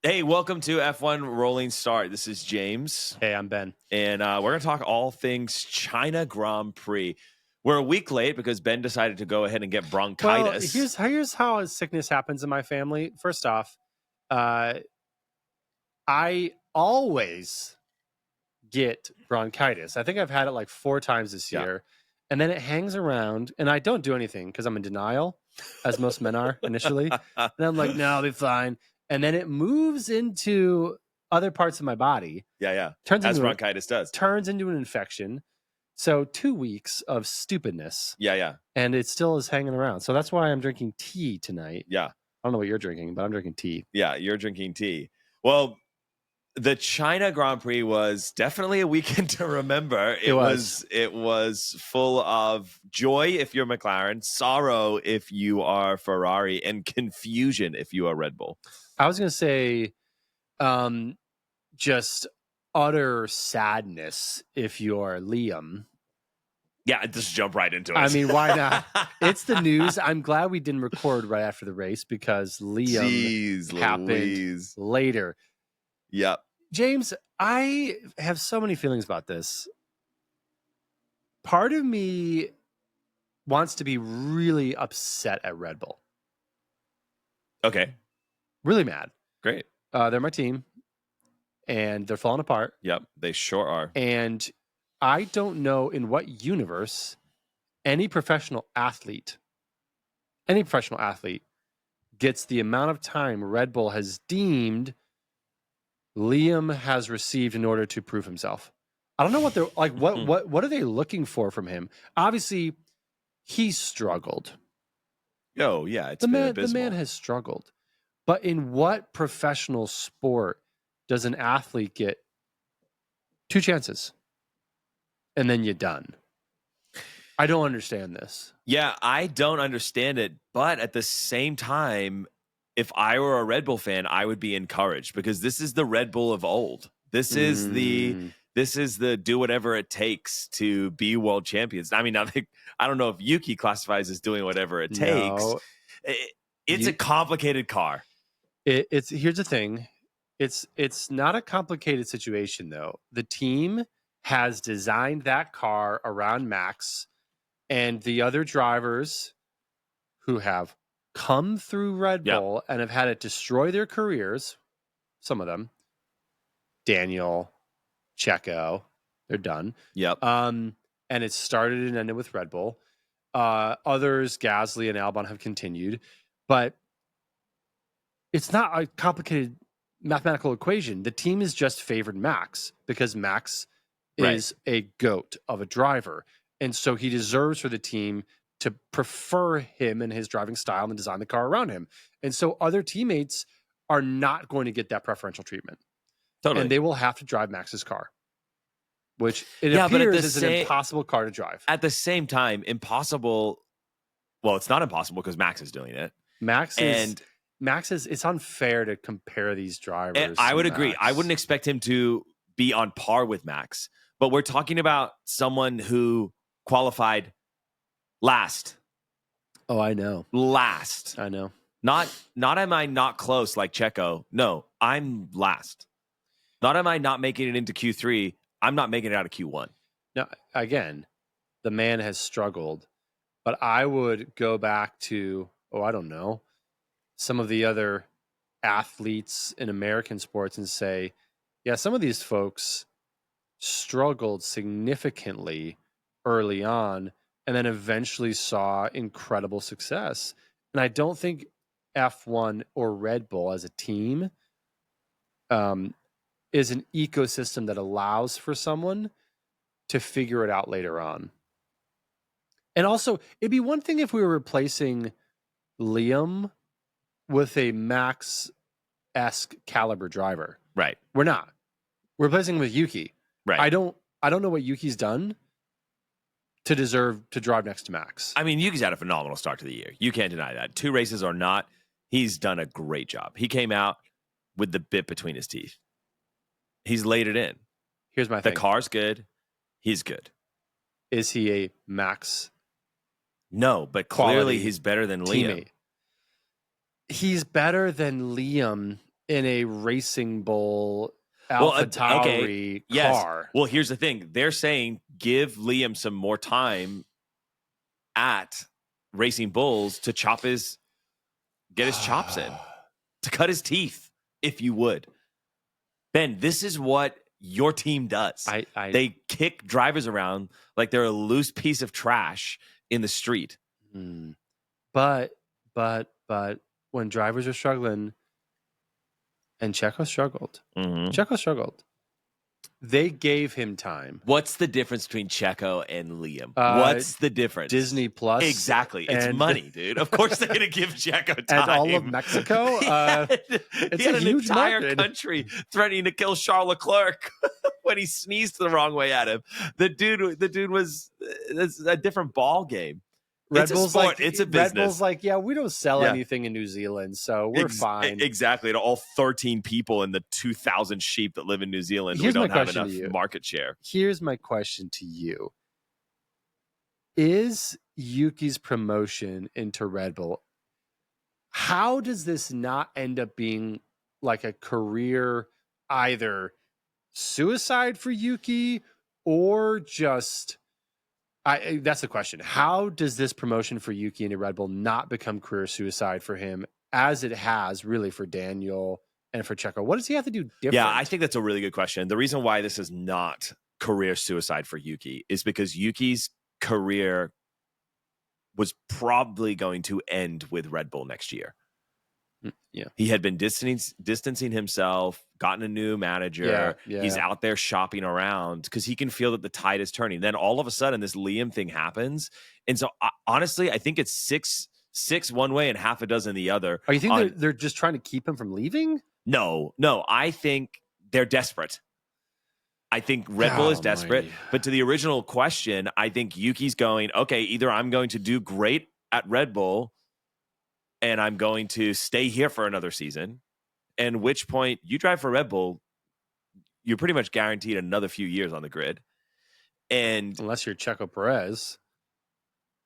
Hey, welcome to F1 Rolling Start. This is James. Hey, I'm Ben. And we're going to talk all things China Grand Prix. We're a week late because Ben decided to go ahead and get bronchitis. Well, here's how sickness happens in my family. First off, I always get bronchitis. I think I've had it like 4 times this year. And then it hangs around, and I don't do anything because I'm in denial, as most men are initially. And I'm like, no, I'll be fine. And then it moves into other parts of my body. Yeah. As bronchitis does. Turns into an infection. So 2 weeks of stupidness. Yeah. And it still is hanging around. So that's why I'm drinking tea tonight. Yeah. I don't know what you're drinking, but I'm drinking tea. Yeah, you're drinking tea. Well, the China Grand Prix was definitely a weekend to remember. It was full of joy if you're McLaren, sorrow if you are Ferrari, and confusion if you are Red Bull. I was going to say just utter sadness if you're Liam. Yeah, just jump right into it. I mean, why not? It's the news. I'm glad we didn't record right after the race because Liam happened later. Yep. James, I have so many feelings about this. Part of me wants to be really upset at Red Bull. Okay. Really mad. Great. They're my team, and they're falling apart. Yep, they sure are. And I don't know in what universe any professional athlete gets the amount of time Red Bull has deemed Liam has received in order to prove himself. I don't know what they're like. What are they looking for from him? Obviously, he struggled. Oh yeah, it's the been man. abysmal. The man has struggled. But in what professional sport does an athlete get 2 chances and then you're done? I don't understand this. Yeah, I don't understand it. But at the same time, if I were a Red Bull fan, I would be encouraged because this is the Red Bull of old. This is the do whatever it takes to be world champions. I mean, I don't know if Yuki classifies as doing whatever it takes. No. It's a complicated car. Here's the thing. It's not a complicated situation though. The team has designed that car around Max, and the other drivers who have come through Red Bull and have had it destroy their careers. Some of them, Daniel, Checo, they're done. Yep. And it started and ended with Red Bull. Others, Gasly and Albon, have continued, but it's not a complicated mathematical equation. The team is just favored Max because Max is a goat of a driver. And so he deserves for the team to prefer him and his driving style and design the car around him. And so other teammates are not going to get that preferential treatment. Totally. And they will have to drive Max's car, which appears is an impossible car to drive. At the same time, impossible. Well, it's not impossible because Max is doing it. It's unfair to compare these drivers. And I would agree. I wouldn't expect him to be on par with Max, but we're talking about someone who qualified last. Oh, I know. Last. I know. Not am I not close like Checo. No, I'm last. Not am I not making it into Q3. I'm not making it out of Q1. Now, again, the man has struggled, but I would go back to, I don't know, some of the other athletes in American sports and say, yeah, some of these folks struggled significantly early on and then eventually saw incredible success. And I don't think F1 or Red Bull as a team is an ecosystem that allows for someone to figure it out later on. And also, it'd be one thing if we were replacing Liam with a Max-esque caliber driver. Right. We're not. We're replacing him with Yuki. Right. I don't know what Yuki's done to deserve to drive next to Max. I mean, Yuki's had a phenomenal start to the year. You can't deny that. 2 races or not, he's done a great job. He came out with the bit between his teeth. He's laid it in. Here's my thing. The car's good. He's good. Is he a Max? No, but clearly he's better than Liam. Teammate. He's better than Liam in a Racing Bull AlphaTauri Yes. car. Well, here's the thing. They're saying give Liam some more time at Racing Bulls to get his chops in, to cut his teeth, if you would. Ben, this is what your team does. They kick drivers around like they're a loose piece of trash in the street. But when drivers are struggling, and Checo struggled. Checo struggled. They gave him time. What's the difference between Checo and Liam? What's the difference? Disney Plus. Exactly. It's money, dude. Of course they're going to give Checo time. And all of Mexico. He had an entire country threatening to kill Charles Leclerc when he sneezed the wrong way at him. The dude was a different ball game. Red Bull's sport. Like, it's a business. Red Bull's like, yeah, we don't sell anything in New Zealand, so we're fine. Exactly. To all 13 people in the 2,000 sheep that live in New Zealand, we don't have enough market share. Here's my question to you. Is Yuki's promotion into Red Bull, how does this not end up being like a career either suicide for Yuki or just... that's the question. How does this promotion for Yuki into Red Bull not become career suicide for him, as it has really for Daniel and for Checo? What does he have to do different? Yeah, I think that's a really good question. The reason why this is not career suicide for Yuki is because Yuki's career was probably going to end with Red Bull next year. Yeah, he had been distancing himself, gotten a new manager. Yeah. He's out there shopping around because he can feel that the tide is turning. Then all of a sudden, this Liam thing happens, and so honestly, I think it's six one way and half a dozen the other. Oh, you think they're just trying to keep him from leaving? No. I think they're desperate. I think Red Bull is desperate. But to the original question, I think Yuki's going, okay, either I'm going to do great at Red Bull and I'm going to stay here for another season, and which point you drive for Red Bull, you're pretty much guaranteed another few years on the grid. And unless you're Checo Perez.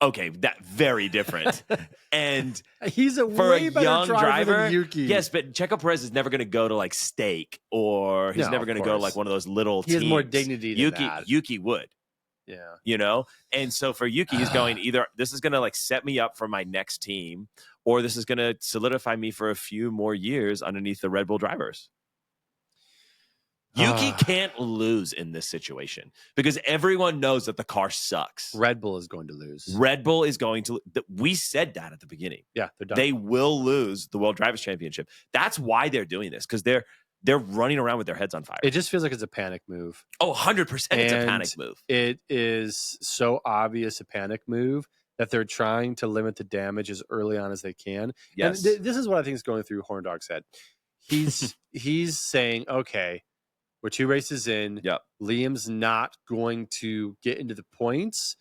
Okay, that very different. And he's a way better driver than Yuki. Yes, but Checo Perez is never going to go to like Stake, or he's never going to go to like one of those little teams. He has more dignity than that. Yuki would. Yeah. You know? And so for Yuki, he's going either this is going to like set me up for my next team, or this is going to solidify me for a few more years underneath the Red Bull drivers. Yuki can't lose in this situation because everyone knows that the car sucks. Red Bull is going to lose. Red Bull is going to. We said that at the beginning. Yeah, they're done. They will lose the World Drivers' Championship. That's why they're doing this, because they're running around with their heads on fire. It just feels like it's a panic move. Oh, 100%. It's a panic move. It is so obvious a panic move that they're trying to limit the damage as early on as they can. Yes. And this is what I think is going through Horndog's head. He's saying, okay, we're 2 races in. Yep. Liam's not going to get into the points.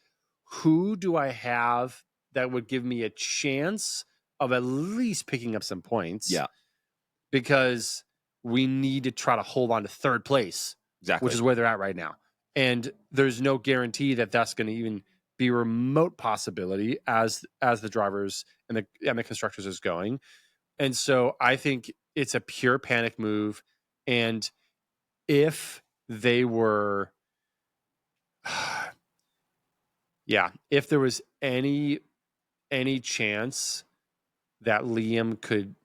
Who do I have that would give me a chance of at least picking up some points? Yeah. Because we need to try to hold on to 3rd place. Exactly. Which is where they're at right now. And there's no guarantee that that's going to even be a remote possibility as the drivers and the constructors is going. And so I think it's a pure panic move. And if they were, if there was any chance that Liam could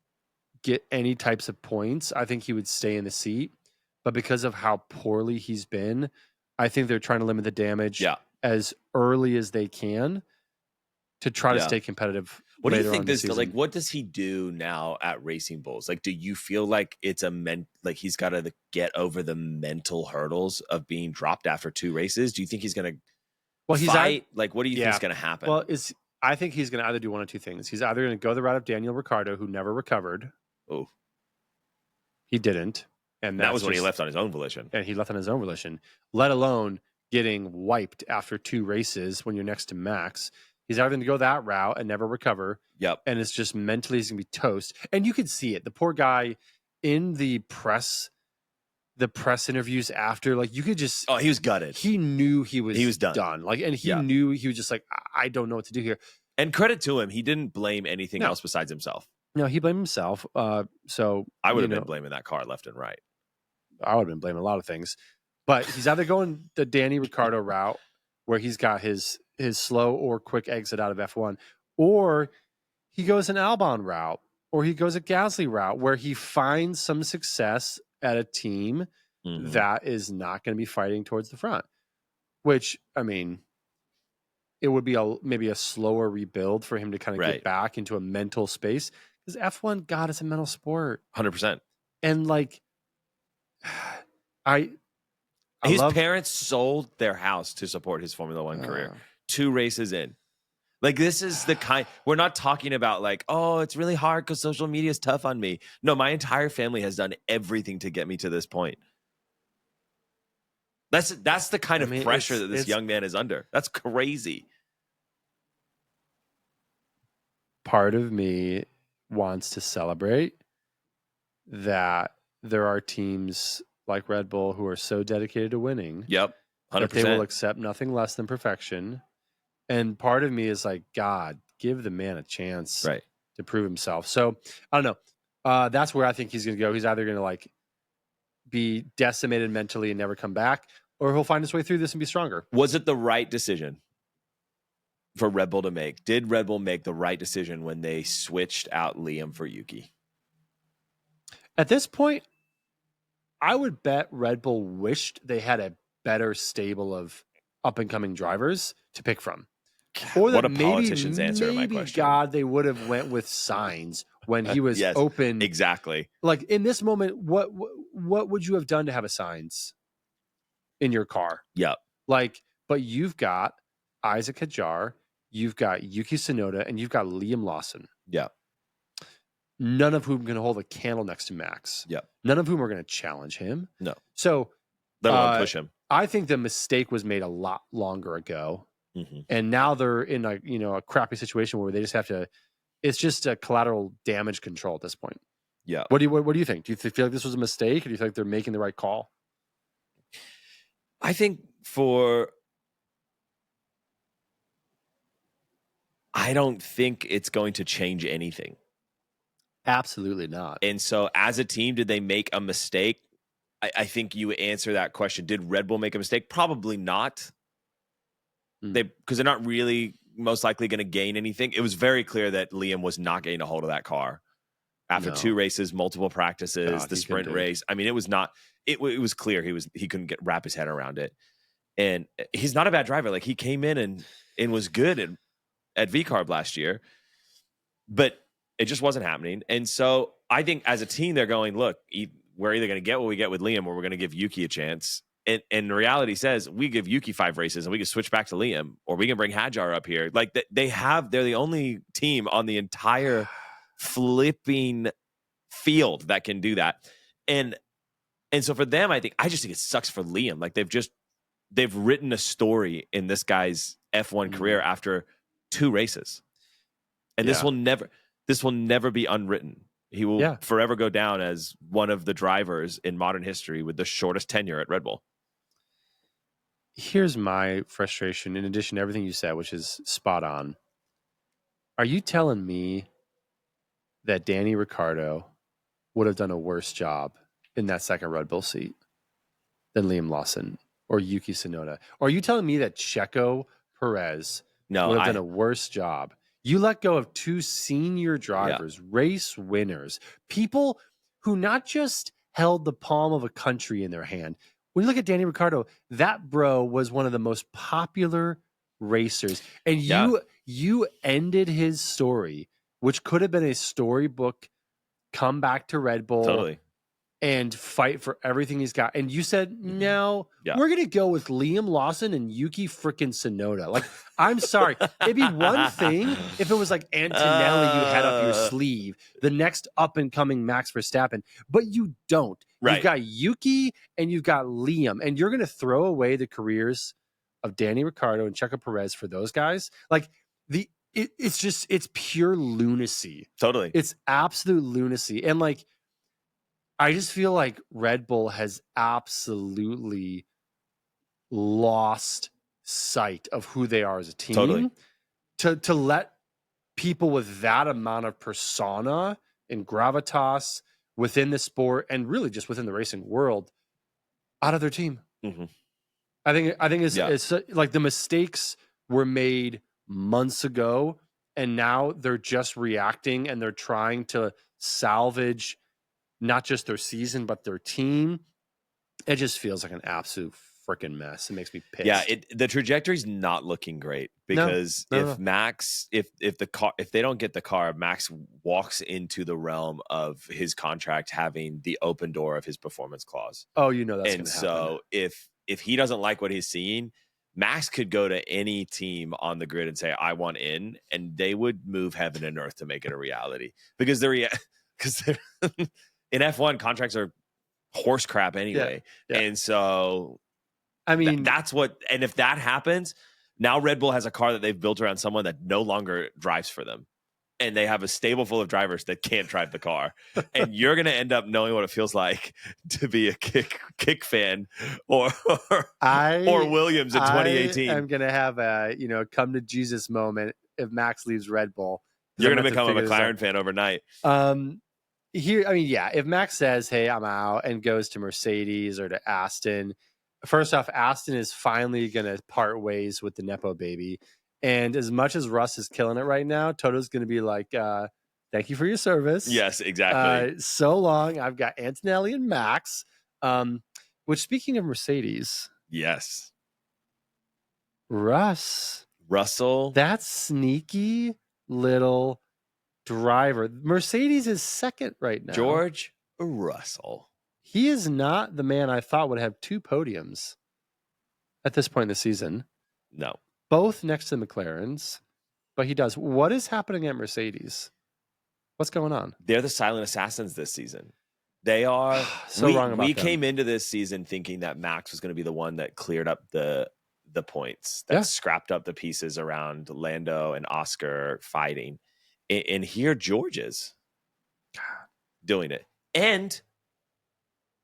get any types of points, I think he would stay in the seat. But because of how poorly he's been, I think they're trying to limit the damage as early as they can to try to stay competitive. What do you think what does he do now at Racing Bulls? Like, do you feel like it's he's got to get over the mental hurdles of being dropped after 2 races? Do you think he's going to fight? What do you think is going to happen? Well, I think he's going to either do one of 2 things. He's either going to go the route of Daniel Ricciardo, who never recovered. Oh, he didn't. And that was when he left on his own volition. And he left on his own volition, let alone getting wiped after 2 races when you're next to Max. He's either going to go that route and never recover. Yep. And it's just mentally he's going to be toast. And you could see it. The poor guy in the press interviews after, like, you could just... Oh, he was gutted. He knew he was done. Like, and he knew he was just like, I don't know what to do here. And credit to him, he didn't blame anything else besides himself. No, he blamed himself. So I would you have been know, blaming that car left and right. I would have been blaming a lot of things, but he's either going the Danny Ricciardo route where he's got his slow or quick exit out of F1, or he goes an Albon route, or he goes a Gasly route where he finds some success at a team that is not going to be fighting towards the front. Which, I mean, it would be maybe a slower rebuild for him to kind of get back into a mental space, because F1, God, it's a mental sport. 100%. And like, his parents sold their house to support his Formula One career. 2 races in. Like, this is the kind, we're not talking about like, oh, it's really hard because social media is tough on me. No, my entire family has done everything to get me to this point. That's the kind of pressure that this young man is under. That's crazy. Part of me wants to celebrate that there are teams like Red Bull who are so dedicated to winning. Yep. 100%. That they will accept nothing less than perfection. And part of me is like, God, give the man a chance to prove himself. So I don't know. That's where I think he's going to go. He's either going to like be decimated mentally and never come back, or he'll find his way through this and be stronger. Was it the right decision for Red Bull to make? Did Red Bull make the right decision when they switched out Liam for Yuki? At this point, I would bet Red Bull wished they had a better stable of up-and-coming drivers to pick from. Or that what a politician's answer to my question. God, they would have went with Sainz when he was open. Exactly. Like, in this moment, what would you have done to have a Sainz in your car? Yep. Like, but you've got Isaac Hadjar, you've got Yuki Tsunoda, and you've got Liam Lawson. Yeah. None of whom can hold a candle next to Max. Yep. None of whom are going to challenge him. No. So, let alone push him. I think the mistake was made a lot longer ago. And now they're in a crappy situation where they just have to, it's just a collateral damage control at this point. Yeah. What do you think? Do you feel like this was a mistake, or do you think they're making the right call? I think I don't think it's going to change anything. Absolutely not. And so as a team, did they make a mistake? I think you answer that question. Did Red Bull make a mistake? Probably not. Because they're not really most likely going to gain anything. It was very clear that Liam was not getting a hold of that car after 2 races, multiple practices, the sprint race. I mean, it was not. It was clear he couldn't wrap his head around it. And he's not a bad driver. Like, he came in and was good at VCarb last year, but it just wasn't happening. And so I think as a team, they're going, look, we're either going to get what we get with Liam, or we're going to give Yuki a chance. And reality says we give Yuki 5 races and we can switch back to Liam, or we can bring Hadjar up here. Like, they're the only team on the entire flipping field that can do that. And so for them, I just think it sucks for Liam. Like, they've written a story in this guy's F1 career after 2 races. And this will never be unwritten. He will forever go down as one of the drivers in modern history with the shortest tenure at Red Bull. Here's my frustration, in addition to everything you said, which is spot on. Are you telling me that Danny Ricciardo would have done a worse job in that second Red Bull seat than Liam Lawson or Yuki Tsunoda? Or are you telling me that Checo Perez would have done a worse job? You let go of 2 senior drivers, race winners, people who not just held the palm of a country in their hand. When you look at Danny Ricciardo, that bro was one of the most popular racers. And you ended his story, which could have been a storybook, come back to Red Bull and fight for everything he's got. And you said, no, we're going to go with Liam Lawson and Yuki freaking Tsunoda. Like, I'm sorry. It'd be one thing if it was like Antonelli you had up your sleeve, the next up-and-coming Max Verstappen. But you don't. Right. You've got Yuki and you've got Liam. And you're going to throw away the careers of Danny Ricciardo and Checo Perez for those guys. Like, it's pure lunacy. Totally. It's absolute lunacy. And like, I just feel like Red Bull has absolutely lost sight of who they are as a team. Totally. To let people with that amount of persona and gravitas within the sport and really just within the racing world out of their team. Mm-hmm. I think it's like the mistakes were made months ago, and now they're just reacting and they're trying to salvage not just their season but their team. It just feels like an absolute freaking mess. It makes me pissed. Yeah, the trajectory's not looking great because Max, if they don't get the car, Max walks into the realm of his contract having the open door of his performance clause. Oh, you know that's and gonna so happen. if he doesn't like what he's seeing, Max could go to any team on the grid and say, I want in, and they would move heaven and earth to make it a reality. Because in F1, contracts are horse crap anyway. Yeah. And so I mean, that's what, and if that happens, now Red Bull has a car that they've built around someone that no longer drives for them. And they have a stable full of drivers that can't drive the car. And you're going to end up knowing what it feels like to be a kick fan or Williams in 2018. I'm going to have a, come to Jesus moment if Max leaves Red Bull. You're going to become a McLaren fan overnight. If Max says, hey, I'm out and goes to Mercedes or to Aston, first off, Aston is finally going to part ways with the Nepo baby. And as much as Russ is killing it right now, Toto's going to be like, thank you for your service. Yes, exactly. So long. I've got Antonelli and Max. Which, speaking of Mercedes. Yes. Russell. That sneaky little driver. Mercedes is second right now. George Russell. He is not the man I thought would have 2 podiums at this point in the season. No. Both next to McLaren's, but he does. What is happening at Mercedes? What's going on? They're the silent assassins this season. They are wrong about we them. Came into this season thinking that Max was going to be the one that cleared up the points, that scrapped up the pieces around Lando and Oscar fighting. And here George is doing it. And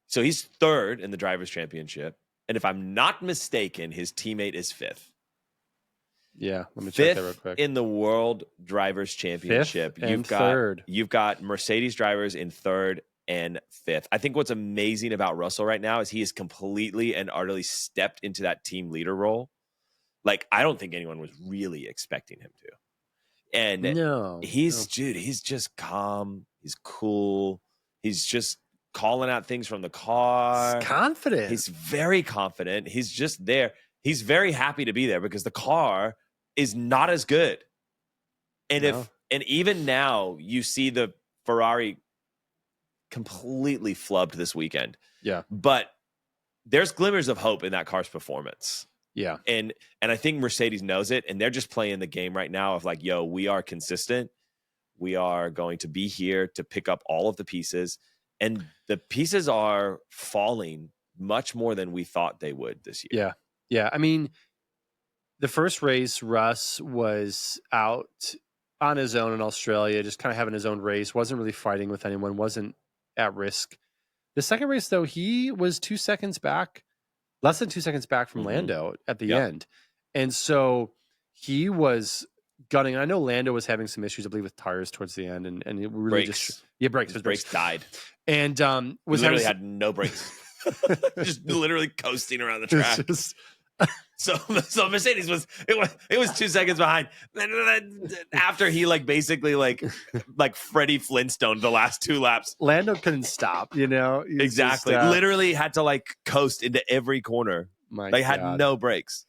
so he's third in the Drivers' Championship. And if I'm not mistaken, his teammate is fifth. Yeah, let me check that real quick. In the World Drivers' Championship, third. You've got Mercedes drivers in third and fifth. I think what's amazing about Russell right now is he has completely and utterly stepped into that team leader role. Like, I don't think anyone was really expecting him to. And he's just calm. He's cool. He's just calling out things from the car. He's confident. He's very confident. He's just there. He's very happy to be there because the car is not as good. And even now you see the Ferrari completely flubbed this weekend. Yeah. But there's glimmers of hope in that car's performance. Yeah. And I think Mercedes knows it, and they're just playing the game right now of like, yo, we are consistent. We are going to be here to pick up all of the pieces. And the pieces are falling much more than we thought they would this year. Yeah. Yeah. I mean, the first race, Russ was out on his own in Australia, just kind of having his own race, wasn't really fighting with anyone, wasn't at risk. The second race, though, he was 2 seconds back, less than 2 seconds back from Lando at the end. And so he was gunning. I know Lando was having some issues, I believe, with tires towards the end. And it really brakes. Brakes. His brakes died. And had no brakes. Just literally coasting around the track. So Mercedes was 2 seconds behind. After he basically Freddie Flintstone the last 2 laps. Lando couldn't stop, Exactly. Just, literally had to coast into every corner. They had no brakes.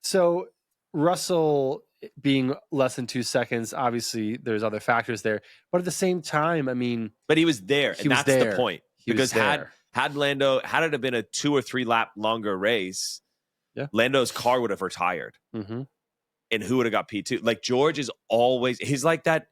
So Russell being less than 2 seconds, obviously there's other factors there. But at the same time, I mean, but he was there, and that's the point. Because had Lando had it have been a 2 or 3 lap longer race, Lando's car would have retired. Mm-hmm. And who would have got P2? Like, George is always, he's like that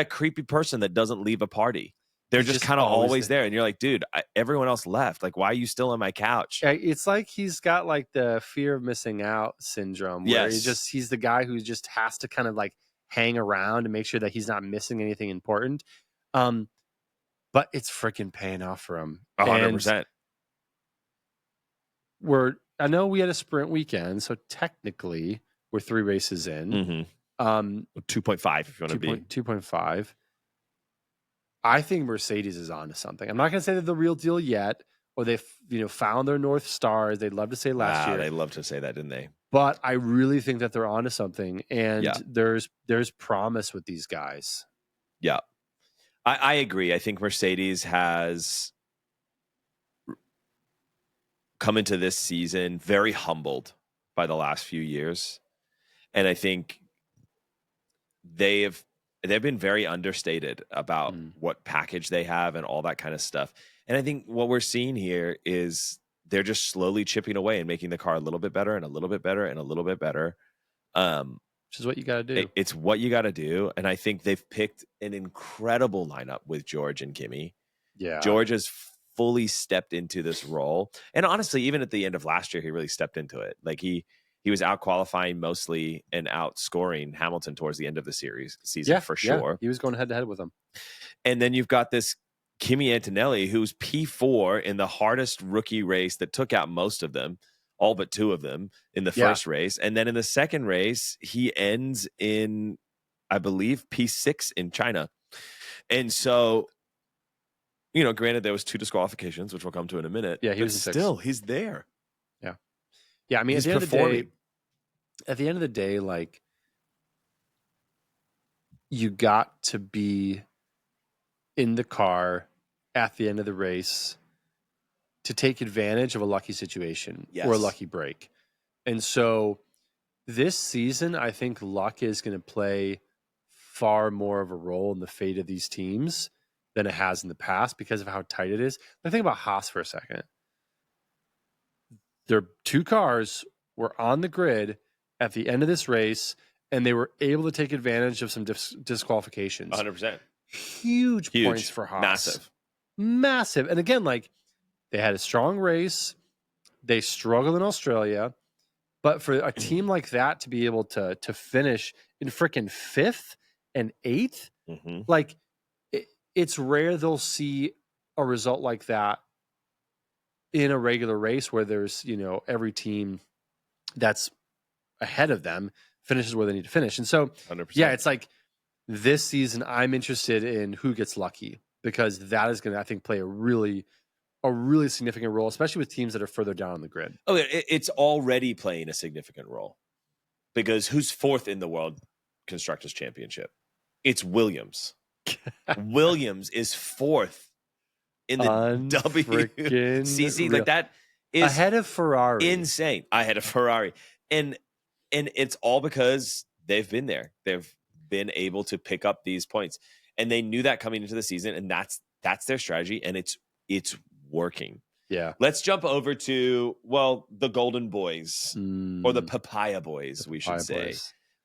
creepy person that doesn't leave a party. They're just kind of always there. And you're like, dude, everyone else left. Like, why are you still on my couch? It's like he's got the fear of missing out syndrome. Where he's the guy who just has to kind of hang around and make sure that he's not missing anything important. But it's freaking paying off for him. 100%. I know we had a sprint weekend, so technically we're 3 races in. Mm-hmm. 2.5 if you want to be. 2.5. I think Mercedes is onto something. I'm not going to say they're the real deal yet, or they've found their North Stars. They'd love to say last year. They love to say that, didn't they? But I really think that they're onto something, and Yeah. there's promise with these guys. Yeah, I agree. I think Mercedes has come into this season very humbled by the last few years, and I think they've been very understated about what package they have and all that kind of stuff. And I think what we're seeing here is they're just slowly chipping away and making the car a little bit better and a little bit better and a little bit better. Which is what you got to do. It's what you got to do. And I think they've picked an incredible lineup with George and Kimi. Yeah. George has fully stepped into this role. And honestly, even at the end of last year, he really stepped into it. Like he was out qualifying mostly and outscoring Hamilton towards the end of the season for sure. Yeah. He was going head to head with him. And then you've got this Kimi Antonelli, who's P4 in the hardest rookie race that took out most of them, all but two of them in the first race. And then in the second race, he ends in, I believe, P6 in China. And so, granted, there was 2 disqualifications, which we'll come to in a minute. Yeah, he was still, he's there. Yeah. Yeah, I mean, he's at performing. The end of the day, like, you got to be in the car at the end of the race to take advantage of a lucky situation or a lucky break. And so this season, I think luck is going to play far more of a role in the fate of these teams than it has in the past because of how tight it is. But think about Haas for a second. Their 2 cars were on the grid at the end of this race, and they were able to take advantage of some disqualifications. 100%. Huge points for Haas. Massive. And again, like, they had a strong race. They struggled in Australia. But for a team like that to be able to finish in freaking 5th and 8th, like, it's rare they'll see a result like that in a regular race where there's, every team that's ahead of them finishes where they need to finish. And so, 100%. yeah, it's like this season I'm interested in who gets lucky because that is going to, I think, play a really significant role, especially with teams that are further down on the grid. Oh, it's already playing a significant role because who's 4th in the World Constructors Championship? It's Williams. Williams is 4th in the WCC. Like, that is ahead of Ferrari. Insane. Ahead of Ferrari. And it's all because they've been there. They've been able to pick up these points. And they knew that coming into the season, and that's their strategy, and it's working. Yeah. Let's jump over to, the Golden Boys or the Papaya Boys, we should say.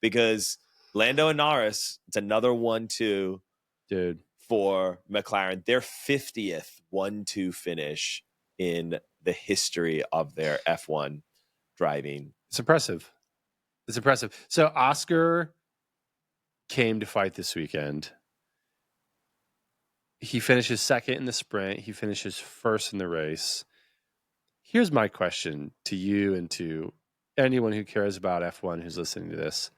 Because Lando and Norris, it's another 1-2 dude for McLaren. Their 50th 1-2 finish in the history of their F1 driving. It's impressive. So Oscar came to fight this weekend. He finishes 2nd in the sprint. He finishes 1st in the race. Here's my question to you and to anyone who cares about F1 who's listening to this.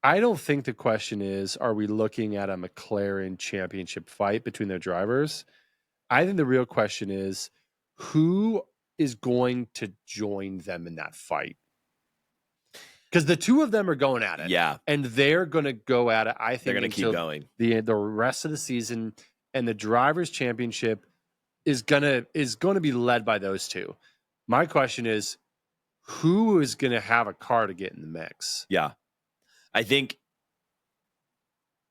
I don't think the question is, are we looking at a McLaren championship fight between their drivers? I think the real question is, who is going to join them in that fight? Because the 2 of them are going at it. Yeah. And they're going to go at it, I think, they're going to keep going. The rest of the season, and the Drivers' Championship is going to be led by those 2. My question is, who is going to have a car to get in the mix? Yeah. I think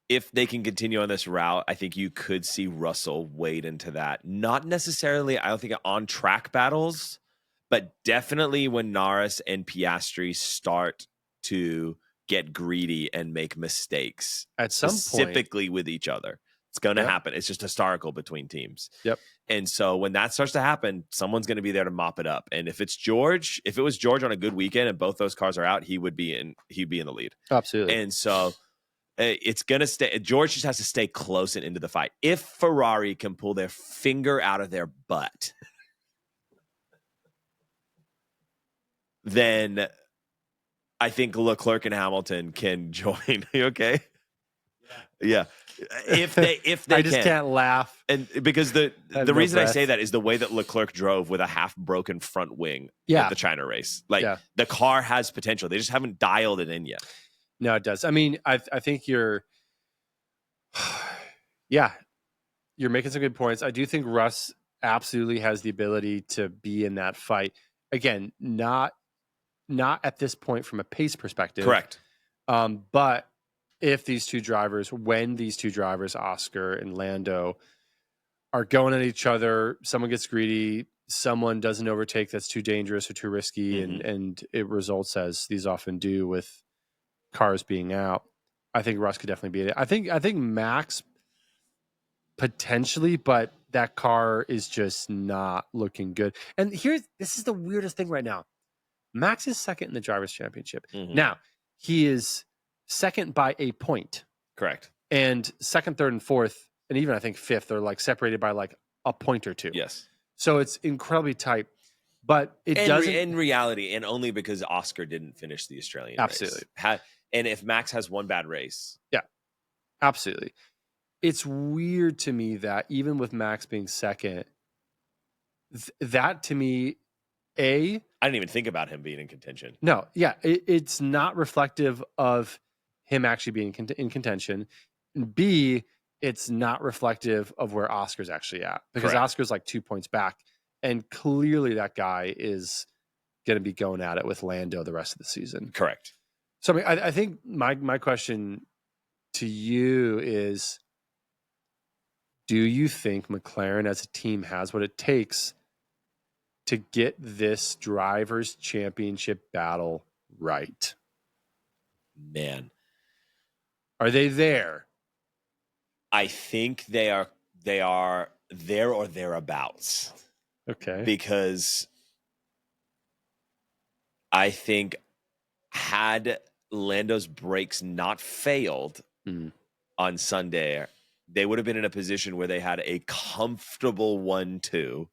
if they can continue on this route, I think you could see Russell wade into that. Not necessarily, I don't think, on track battles, but definitely when Norris and Piastri start to get greedy and make mistakes at some point, specifically with each other. It's going to happen. It's just historical between teams. Yep. And so when that starts to happen, someone's going to be there to mop it up. And if it was George on a good weekend and both those cars are out, he'd be in the lead. Absolutely. And so it's going to stay. George just has to stay close and into the fight. If Ferrari can pull their finger out of their butt, then I think Leclerc and Hamilton can join. You okay? Yeah. if they I just can't laugh. And because the no reason breath. I say that is the way that Leclerc drove with a half broken front wing at the China race. Like the car has potential. They just haven't dialed it in yet. No, it does. I mean, I think you're making some good points. I do think Russ absolutely has the ability to be in that fight. Again, not at this point from a pace perspective. Correct. But if when these two drivers, Oscar and Lando, are going at each other, someone gets greedy, someone doesn't overtake that's too dangerous or too risky, and it results as these often do with cars being out. I think Russ could definitely beat it. I think Max potentially, but that car is just not looking good. And this is the weirdest thing right now. Max is second in the Drivers' Championship. Now, he is second by a point. Correct. And second, third, and fourth, and even I think fifth, are like separated by like a point or two. Yes. So it's incredibly tight. But it doesn't... in reality, and only because Oscar didn't finish the Australian race. And if Max has one bad race. Yeah, absolutely. It's weird to me that even with Max being second, that to me, I didn't even think about him being in contention. No, yeah, it's not reflective of him actually being in contention. And B, it's not reflective of where Oscar's actually at, because Oscar's like 2 points back, and clearly that guy is going to be going at it with Lando the rest of the season. Correct. So I mean, I think my question to you is, do you think McLaren as a team has what it takes to get this Drivers' Championship battle right? Man. Are they there? I think they are there or thereabouts. Okay. Because I think had Lando's brakes not failed on Sunday, they would have been in a position where they had a comfortable 1-2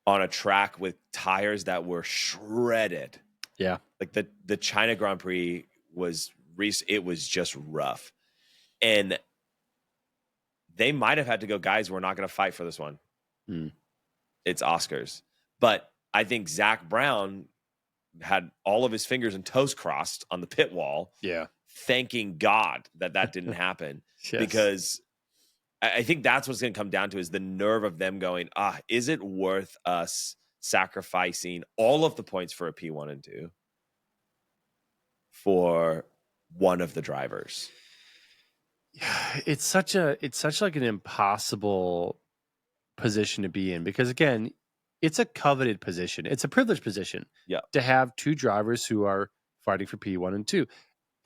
on a track with tires that were shredded. Yeah. Like the China Grand Prix was just rough. And they might have had to go, guys, we're not going to fight for this one. It's Oscars. But I think Zach Brown had all of his fingers and toes crossed on the pit wall. Yeah. Thanking God that didn't happen. Yes. Because I think that's what's going to come down to, is the nerve of them going, is it worth us sacrificing all of the points for a P1 and 2 for one of the drivers? It's such like an impossible position to be in, because again, it's a coveted position. It's a privileged position to have two drivers who are fighting for P1 and 2.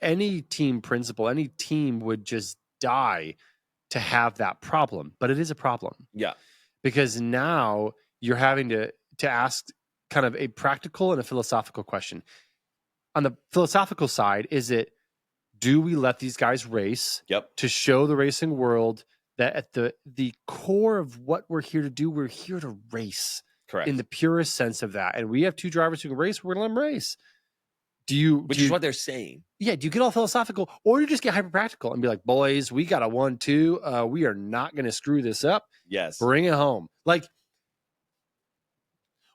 Any team principal, any team would just die to have that problem, but it is a problem. Yeah. Because now you're having to ask kind of a practical and a philosophical question. On the philosophical side, is it, do we let these guys race to show the racing world that at the core of what we're here to do, we're here to race. Correct. In the purest sense of that. And we have two drivers who can race, we're going to let them race. Which is what they're saying. Yeah. Do you get all philosophical, or you just get hyper practical and be like, boys, we got a 1-2. We are not going to screw this up. Yes. Bring it home. Like,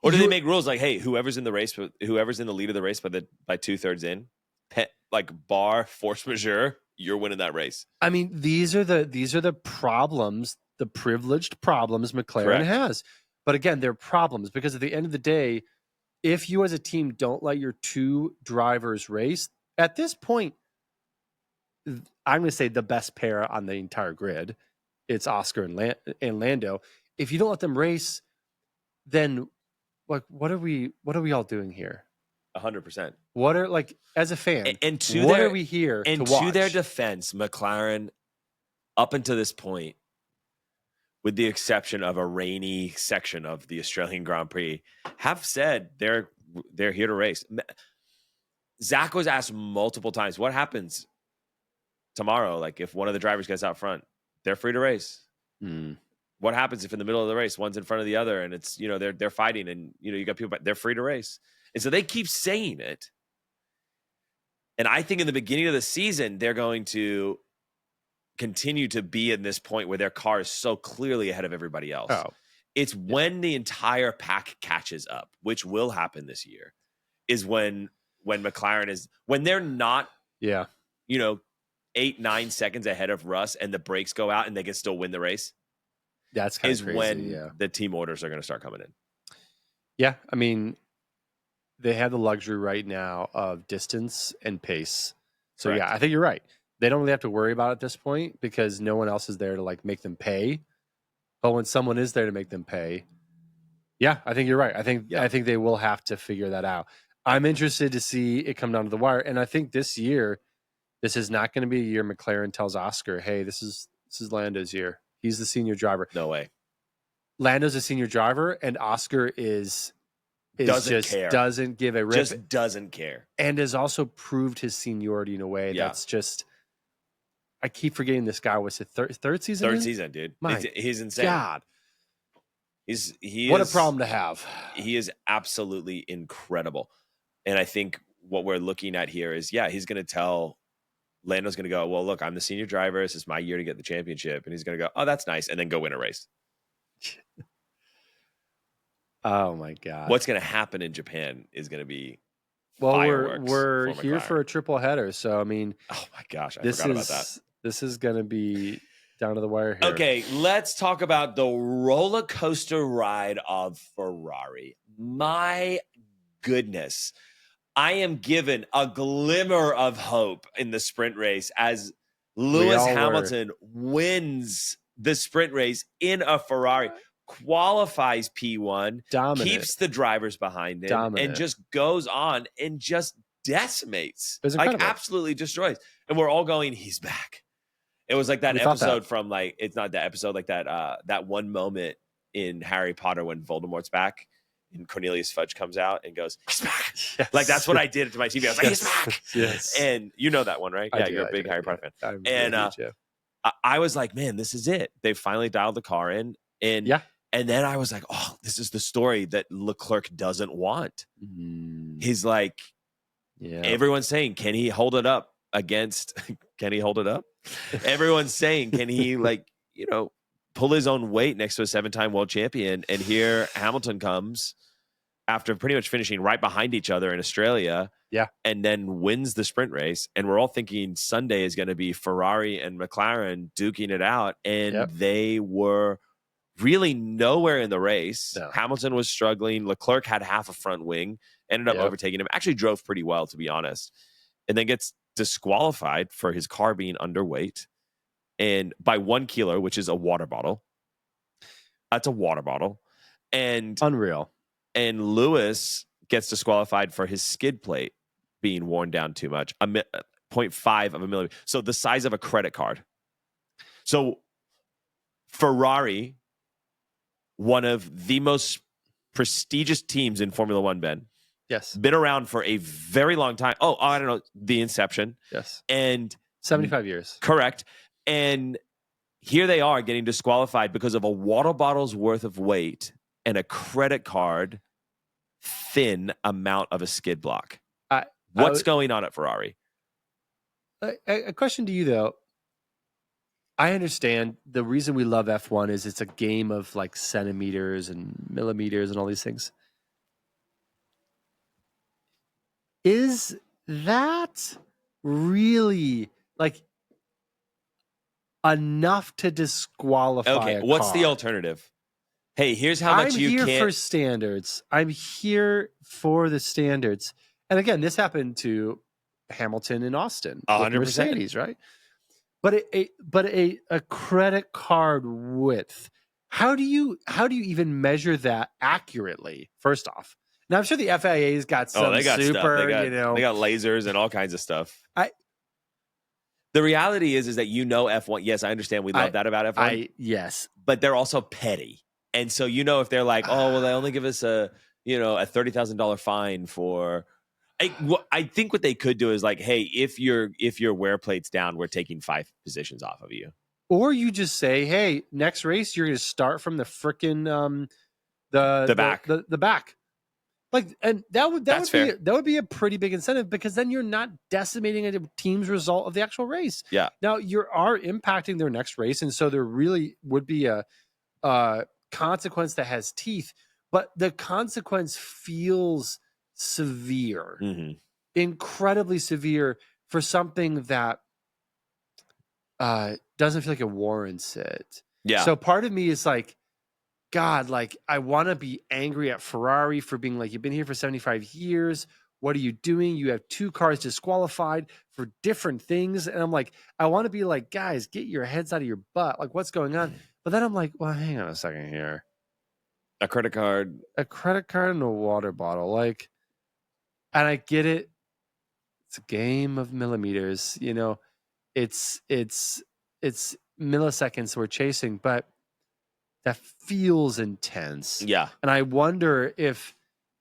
or do they make rules like, hey, whoever's in the race, whoever's in the lead of the race by 2/3 in, bar force majeure, you're winning that race. I mean, these are the problems, the privileged problems McLaren has. But again, they're problems because at the end of the day, if you as a team don't let your two drivers race, at this point, I'm going to say the best pair on the entire grid, it's Oscar and Lando. If you don't let them race, then like what are we all doing here? 100%. What are, like, as a fan, what are we here to watch? And to their defense, McLaren, up until this point, with the exception of a rainy section of the Australian Grand Prix, have said they're here to race. Zach was asked multiple times, what happens tomorrow? Like, if one of the drivers gets out front, they're free to race. What happens if in the middle of the race, one's in front of the other and it's, they're fighting and, you got people, they're free to race. And so they keep saying it. And I think in the beginning of the season, they're going to continue to be in this point where their car is so clearly ahead of everybody else. Oh, it's when the entire pack catches up, which will happen this year, is when McLaren is, when they're not, 8-9 seconds ahead of Russ and the brakes go out and they can still win the race. That's kind of crazy. When the team orders are going to start coming in. Yeah. I mean, they have the luxury right now of distance and pace. So Correct. yeah, I think you're right. They don't really have to worry about it at this point because no one else is there to like make them pay. But when someone is there to make them pay, yeah, I think you're right. I think they will have to figure that out. I'm interested to see it come down to the wire. And I think this year, this is not going to be a year McLaren tells Oscar, hey, this is Lando's year. He's the senior driver. No way. Lando's a senior driver, and Oscar doesn't give a rip. Just doesn't care. And has also proved his seniority in a way that's just, I keep forgetting this guy was it third season? Third season, dude. He's insane. God. What a problem to have. He is absolutely incredible. And I think what we're looking at here is, he's going to tell Lando's going to go, well, look, I'm the senior driver. This is my year to get the championship. And he's going to go, oh, that's nice. And then go win a race. Oh my God. What's going to happen in Japan is going to be we're here for a triple header. So, I mean, oh my gosh, I forgot about that. This is going to be down to the wire here. Okay, let's talk about the roller coaster ride of Ferrari. My goodness. I am given a glimmer of hope in the sprint race as Lewis Hamilton wins the sprint race in a Ferrari, qualifies P1, keeps the drivers behind him, and just goes on and just decimates, like absolutely destroys. And we're all going, he's back. It was like that episode from like, it's not that episode, like that one moment in Harry Potter when Voldemort's back. And Cornelius Fudge comes out and goes, he's back. Yes. Like, that's what I did to my TV. I was like, he's back. Yes. And you know that one, right? You're a big Harry Potter fan. And I was like, man, this is it. They finally dialed the car in. And then I was like, oh, this is the story that Leclerc doesn't want. He's like, everyone's saying, can he hold it up against, can he hold it up? Everyone's saying, can he pull his own weight next to a 7-time world champion? And here Hamilton comes after pretty much finishing right behind each other in Australia. Yeah. And then wins the sprint race. And we're all thinking Sunday is going to be Ferrari and McLaren duking it out. And they were really nowhere in the race. No. Hamilton was struggling. Leclerc had half a front wing, ended up overtaking him. Actually drove pretty well, to be honest. And then gets disqualified for his car being underweight. And by 1 kilo, which is a water bottle. That's a water bottle. And unreal. And Lewis gets disqualified for his skid plate being worn down too much. 0.5 of a millimeter. So the size of a credit card. So Ferrari, one of the most prestigious teams in Formula One, Ben. Yes. Been around for a very long time. Oh, I don't know. The inception. Yes. And 75 years. Correct. And here they are getting disqualified because of a water bottle's worth of weight and a credit card thin amount of a skid block. What's going on at Ferrari? A question to you, though. I understand the reason we love F1 is it's a game of like centimeters and millimeters and all these things. Is that really like enough to disqualify a what's car? The alternative? Hey, here's how much you can't... I'm here for standards. I'm here for the standards. And again, this happened to Hamilton in Austin. 100%. Mercedes, right? But a credit card width. How do you even measure that accurately? First off, now I'm sure the FIA's got some they got super, stuff. They got lasers and all kinds of stuff. The reality is that F1. Yes, I understand. We love that about F1. Yes, but they're also petty, and so if they're like, oh well, they only give us a $30,000 fine for. I think what they could do is like, hey, if your wear plate's down, we're taking 5 positions off of you. Or you just say, hey, next race you're going to start from the frickin' the back. The back. Like, and that That's fair. would be a pretty big incentive, because then you're not decimating a team's result of the actual race. Yeah. Now you are impacting their next race, and so there really would be a consequence that has teeth, but the consequence feels severe, incredibly severe, for something that doesn't feel like it warrants it. Yeah. So part of me is like, God, like, I want to be angry at Ferrari for being like, you've been here for 75 years. What are you doing? You have 2 cars disqualified for different things. And I'm like, I want to be like, guys, get your heads out of your butt. Like, what's going on? But then I'm like, well, hang on a second here. A credit card And a water bottle. Like, and I get it. It's a game of millimeters, you know, it's milliseconds we're chasing, but that feels intense. Yeah. And I wonder if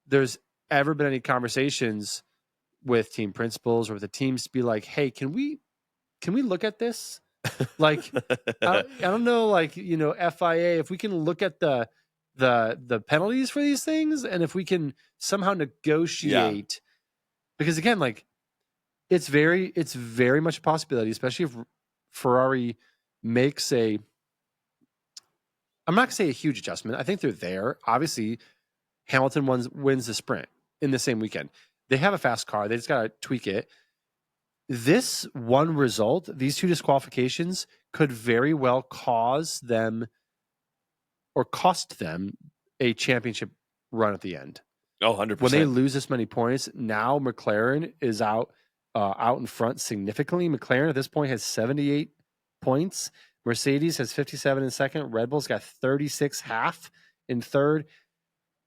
there's ever been any conversations with team principals or with the teams to be like, hey, can we look at this? Like, I don't know, like, you know, FIA, if we can look at the penalties for these things, and if we can somehow negotiate, because again, like, it's very much a possibility, especially if Ferrari makes I'm not going to say a huge adjustment. I think they're there. Obviously, Hamilton wins the sprint in the same weekend. They have a fast car. They just got to tweak it. This one result, these 2 disqualifications, could very well cause them or cost them a championship run at the end. Oh, 100%. When they lose this many points, now McLaren is out in front significantly. McLaren at this point has 78 points. Mercedes has 57 in second. Red Bull's got 36 half in third.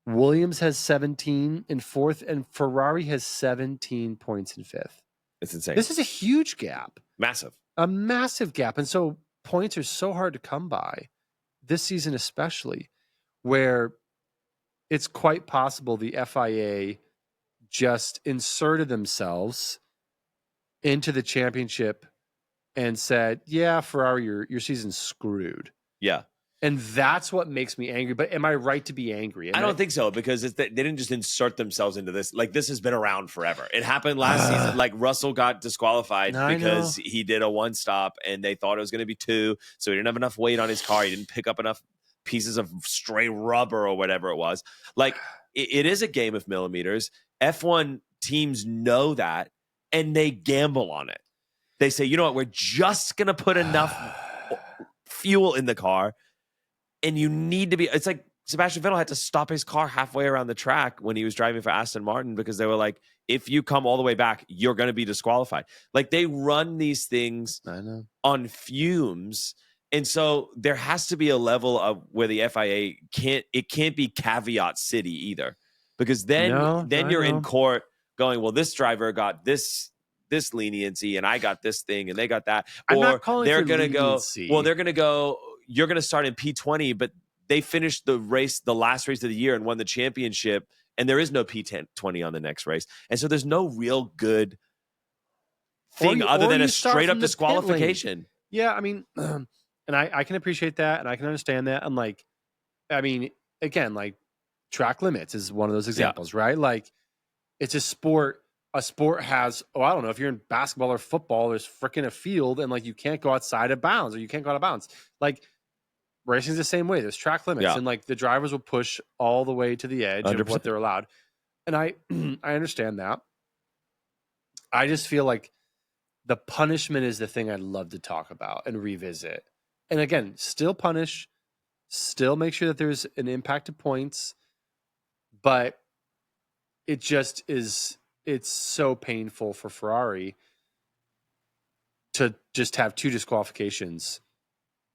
Williams has 17 in fourth, and Ferrari has 17 points in fifth. It's insane. This is a huge gap. Massive. A massive gap. And so points are so hard to come by this season, especially, where it's quite possible the FIA just inserted themselves into the championship and said, yeah, Ferrari, your season's screwed. Yeah. And that's what makes me angry. But am I right to be angry? I don't think so, because they didn't just insert themselves into this. Like, this has been around forever. It happened last season. Like, Russell got disqualified because he did a 1 stop, and they thought it was going to be 2. So he didn't have enough weight on his car. He didn't pick up enough pieces of stray rubber or whatever it was. Like, it is a game of millimeters. F1 teams know that, and they gamble on it. They say, you know what, we're just going to put enough fuel in the car, and you need to be – it's like Sebastian Vettel had to stop his car halfway around the track when he was driving for Aston Martin, because they were like, if you come all the way back, you're going to be disqualified. Like, they run these things on fumes, and so there has to be a level of where the FIA can't be caveat city either, because then you're in court going, well, this driver got this leniency, and I got this thing, and they got that. Or they're going to go, you're going to start in P20, but they finished the race, the last race of the year, and won the championship, and there is no P20 on the next race. And so there's no real good thing other than a straight up disqualification. Yeah, I mean, and I can appreciate that, and I can understand that. And like, I mean, again, like, track limits is one of those examples, right? Like, it's a sport. A sport has, I don't know, if you're in basketball or football, there's freaking a field, and like, you can't go outside of bounds, or you can't go out of bounds. Like, racing's the same way. There's track limits, and like, the drivers will push all the way to the edge 100%. Of what they're allowed. And I understand that. I just feel like the punishment is the thing I'd love to talk about and revisit. And again, still punish, still make sure that there's an impact to points, but it just is. It's so painful for Ferrari to just have 2 disqualifications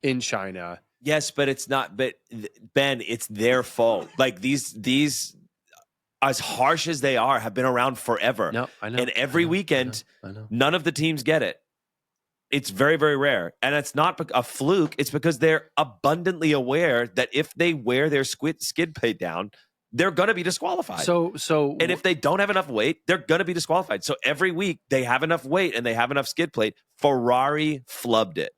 in China. Yes, but it's not. But Ben, it's their fault. Like, these, as harsh as they are, have been around forever. No, I know. And every weekend, I know. None of the teams get it. It's very, very rare. And it's not a fluke. It's because they're abundantly aware that if they wear their skid plate down, they're going to be disqualified. So, and if they don't have enough weight, they're going to be disqualified. So every week they have enough weight and they have enough skid plate. Ferrari flubbed it.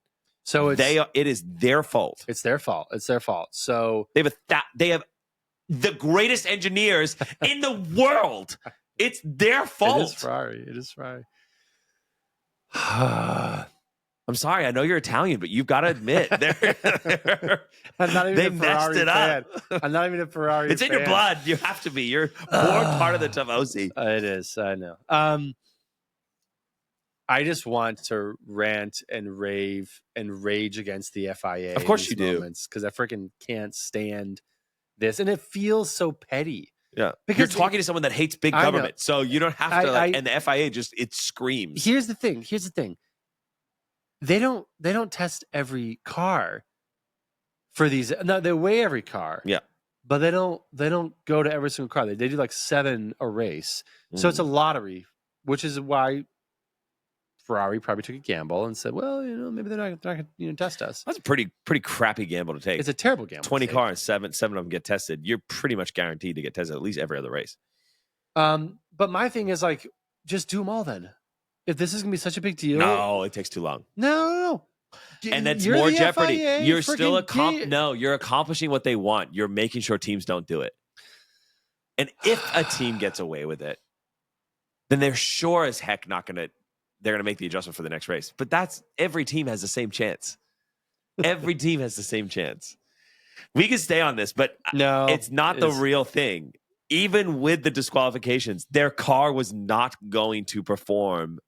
So it is their fault. It's their fault. So they have the greatest engineers in the world. It's their fault. It is Ferrari. It is Ferrari. I'm sorry. I know you're Italian, but you've got to admit I'm not even a Ferrari fan. I'm not even a Ferrari It's in your blood. You have to be. You're born part of the Tifosi. It is. I know. I just want to rant and rave and rage against the FIA. Of course you do. Because I freaking can't stand this. And it feels so petty. Yeah. Because you're talking to someone that hates big government. So you don't have to, and the FIA it screams. Here's the thing. They don't test every car for these. No, they weigh every car. Yeah. But they don't go to every single car. They do like 7 a race. So it's a lottery, which is why Ferrari probably took a gamble and said, well, maybe they're not going to test us. That's a pretty crappy gamble to take. It's a terrible gamble. 20 cars, seven of them get tested. You're pretty much guaranteed to get tested at least every other race. But my thing is like, just do them all then. If this is going to be such a big deal. No, it takes too long. No. And that's more jeopardy. You're still you're accomplishing what they want. You're making sure teams don't do it. And if a team gets away with it, then they're sure as heck they're going to make the adjustment for the next race. But every team has the same chance. Every team has the same chance. We can stay on this, but no, it's not the real thing. Even with the disqualifications, their car was not going to perform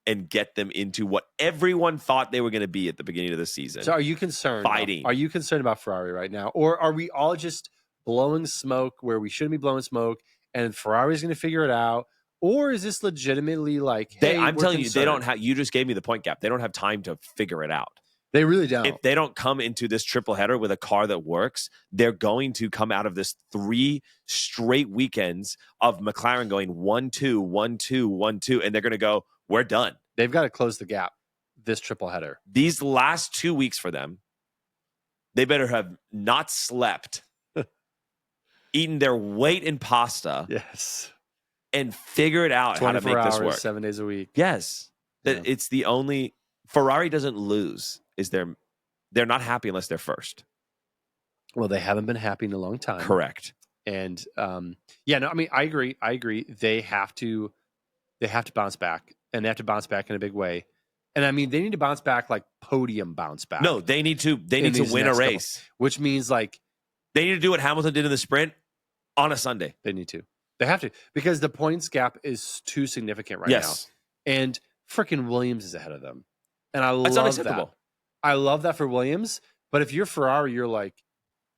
and get them into what everyone thought they were going to be at the beginning of the season. So are you concerned? Fighting. Are you concerned about Ferrari right now? Or are we all just blowing smoke where we shouldn't be blowing smoke and Ferrari's going to figure it out? Or is this legitimately like, hey, I'm telling you, they don't have, you just gave me the point gap. They don't have time to figure it out. They really don't. If they don't come into this triple header with a car that works, they're going to come out of this 3 straight weekends of McLaren going 1-2, 1-2, 1-2, and they're going to go, we're done. They've got to close the gap this triple header. These last 2 weeks for them, they better have not slept, eaten their weight in pasta. Yes. And figured out how to make this work. 7 days a week. Yes. Yeah. It's the only Ferrari doesn't lose. They're not happy unless they're first. Well, they haven't been happy in a long time. Correct. And I agree. They have to bounce back, and they have to bounce back in a big way. And I mean, they need to bounce back like podium bounce back. No, they need to win a race, which means like they need to do what Hamilton did in the sprint on a Sunday. They need to. They have to, because the points gap is too significant right now. And freaking Williams is ahead of them. And I love that. I love that for Williams. But if you're Ferrari, you're like,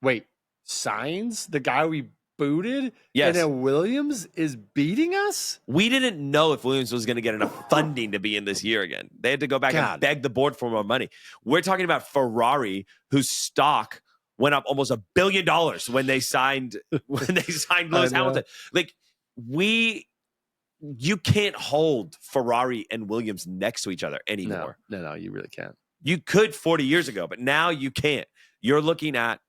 wait, Sainz, the guy we booted? Yes. And then Williams is beating us? We didn't know if Williams was going to get enough funding to be in this year again. They had to go back and beg the board for more money. We're talking about Ferrari, whose stock went up almost $1 billion when they signed Lewis Hamilton. Like you can't hold Ferrari and Williams next to each other anymore. No, you really can't. You could 40 years ago, but now you can't. You're looking at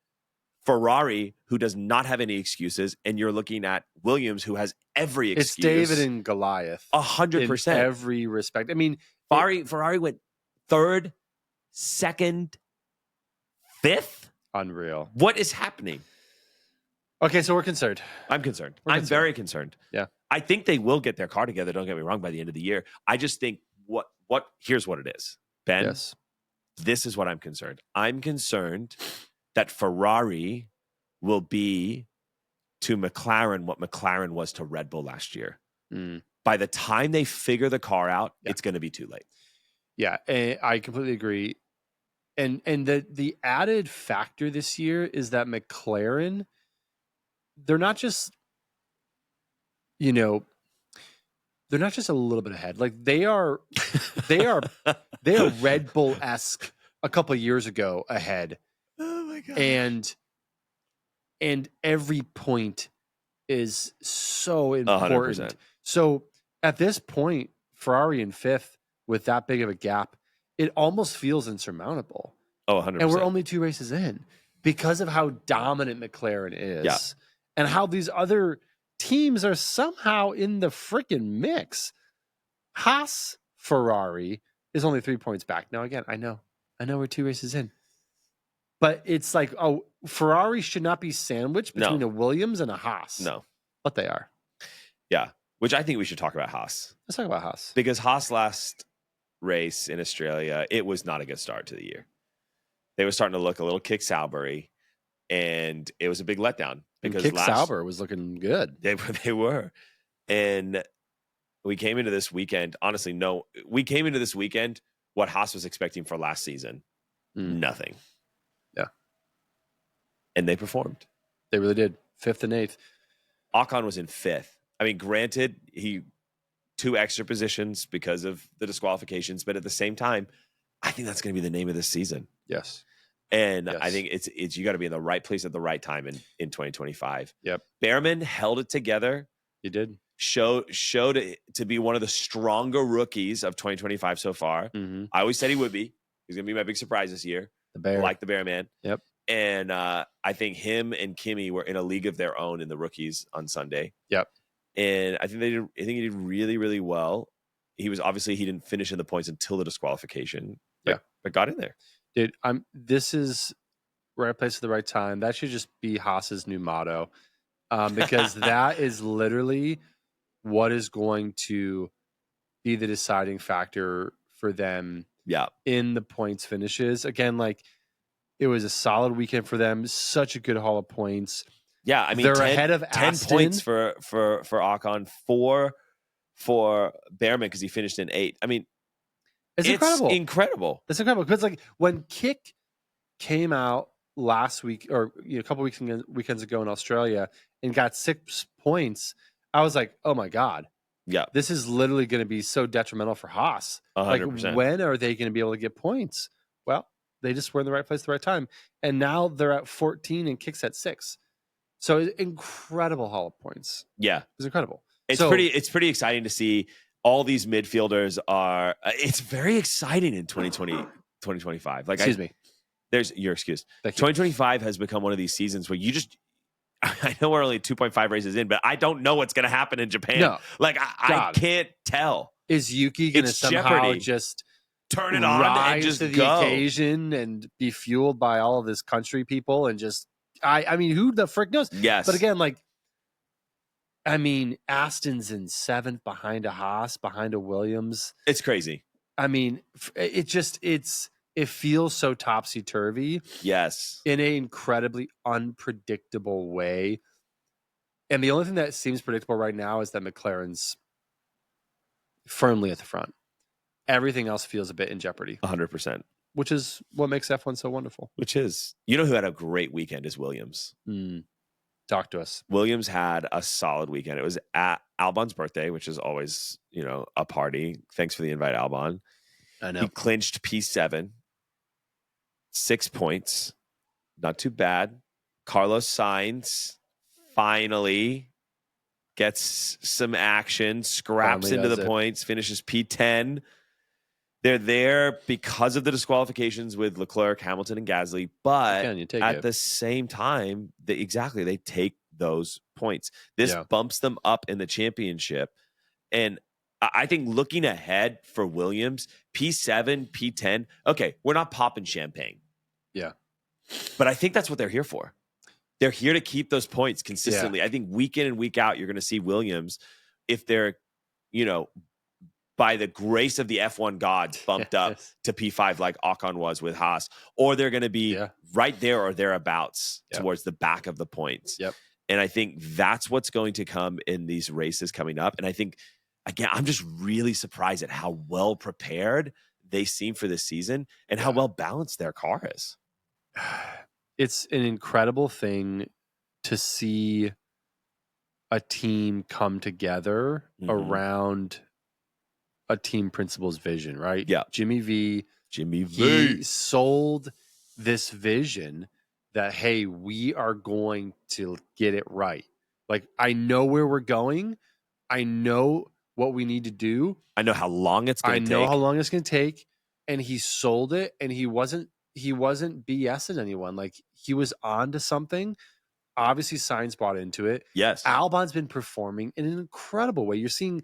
Ferrari, who does not have any excuses, and you're looking at Williams, who has every excuse. It's David and Goliath. 100%. In every respect. I mean, Ferrari went 3rd, 2nd, 5th. Unreal. What is happening? Okay, so we're concerned. I'm concerned. I'm very concerned. Yeah. I think they will get their car together, don't get me wrong, by the end of the year. I just think here's what it is. Ben, yes. This is what I'm concerned. I'm concerned that Ferrari will be to McLaren what McLaren was to Red Bull last year. By the time they figure the car out, it's going to be too late. Yeah, I completely agree. And the added factor this year is that McLaren, they're not just, they're not just a little bit ahead. Like they are Red Bull-esque a couple of years ago ahead. Oh my God. And every point is so important. 100%. So at this point, Ferrari in 5th with that big of a gap, it almost feels insurmountable. Oh, 100%. And we're only 2 races in because of how dominant McLaren is and how these other teams are somehow in the freaking mix. Haas Ferrari is only 3 points back. Now, again, I know we're 2 races in. But it's like, oh, Ferrari should not be sandwiched between a Williams and a Haas. No. But they are. Yeah. Which I think we should talk about Haas. Let's talk about Haas. Because Haas last race in Australia, it was not a good start to the year. They were starting to look a little Kick Saubery, and it was a big letdown. Because Kick Sauber was looking good. They were. And we came into this weekend, honestly, we came into this weekend what Haas was expecting for last season. Nothing. Yeah. And they performed. They really did. 5th and 8th. Ocon was in 5th. I mean, granted, he 2 extra positions because of the disqualifications, but at the same time, I think that's going to be the name of this season. Yes. And yes. I think it's you got to be in the right place at the right time in 2025. Yep. Behrman held it together. He did. Showed it to be one of the stronger rookies of 2025 so far. Mm-hmm. I always said he would be. He's going to be my big surprise this year. The Bear. Like the Bear Man. Yep. And I think him and Kimi were in a league of their own in the rookies on Sunday. Yep. And I think he did really, really well. He didn't finish in the points until the disqualification. But got in there. Dude, this is right place at the right time. That should just be Haas's new motto. Because that is literally what is going to be the deciding factor for them in the points finishes. Again, like, it was a solid weekend for them. Such a good haul of points. Yeah, I mean, they're ahead of 10 Aston. points for Ocon, 4 for Behrman because he finished in 8. I mean, it's incredible. It's incredible because, like, when Kick came out last week or a couple weekends ago in Australia and got 6 points, I was like, oh my God. Yeah. This is literally going to be so detrimental for Haas. 100%. Like, when are they going to be able to get points? Well, they just were in the right place at the right time. And now they're at 14 and Kick's at 6. So incredible haul of points. Yeah. It's incredible. It's pretty exciting to see all these midfielders are it's very exciting in 2025. Like, excuse me. There's your excuse. 2025 has become one of these seasons where I know we're only 2.5 races in, but I don't know what's going to happen in Japan. No. Like, I can't tell. Is Yuki going to somehow Jeopardy. Just turn it on and just to the go. occasion and be fueled by all of this country people and just, I mean, who the frick knows? Yes. But again, like, I mean, Aston's in 7th behind a Haas, behind a Williams. It's crazy. I mean, it feels so topsy-turvy. Yes. In an incredibly unpredictable way. And the only thing that seems predictable right now is that McLaren's firmly at the front. Everything else feels a bit in jeopardy. 100%. Which is what makes F1 so wonderful. Who had a great weekend is Williams. Talk to us. Williams had a solid weekend. It was at Albon's birthday, which is always, a party. Thanks for the invite, Albon. I know. He clinched P7. 6 points. Not too bad. Carlos Sainz finally gets some action, scraps into the points, finishes P10. They're there because of the disqualifications with Leclerc, Hamilton, and Gasly, but at the same time, they take those points. This bumps them up in the championship. And I think looking ahead for Williams, P7, P10, okay, we're not popping champagne. Yeah. But I think that's what they're here for. They're here to keep those points consistently. Yeah. I think week in and week out, you're going to see Williams, if they're, by the grace of the F1 gods, bumped up to P5 like Ocon was with Haas, or they're going to be right there or thereabouts towards the back of the points. Yep. And I think that's what's going to come in these races coming up. And I think, again, I'm just really surprised at how well prepared they seem for this season and how well balanced their car is. It's an incredible thing to see a team come together around a team principal's vision, right? Yeah. Jimmy V. He sold this vision that, hey, we are going to get it right. Like, I know where we're going. I know what we need to do. I know how long it's going to take. I know how long it's going to take. And he sold it, and he wasn't BSing anyone. Like, he was on to something. Obviously, Sainz bought into it. Yes. Albon's been performing in an incredible way. You're seeing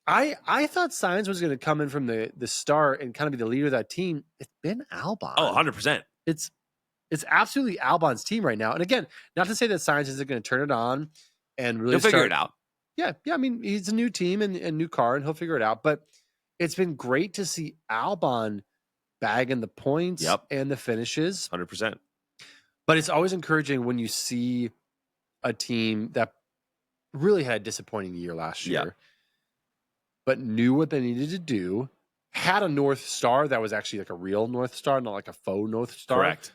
I thought Sainz was going to come in from the start and kind of be the leader of that team. It's been Albon. Oh, 100%. It's It's absolutely Albon's team right now. And again, not to say that Sainz isn't going to turn it on and really He'll figure it out. Yeah. I mean, he's a new team and a new car, and he'll figure it out. But it's been great to see Albon bagging the points and the finishes. 100%. But it's always encouraging when you see a team that really had a disappointing year last year, but knew what they needed to do, had a North Star that was actually like a real North Star, not like a faux North Star. Correct.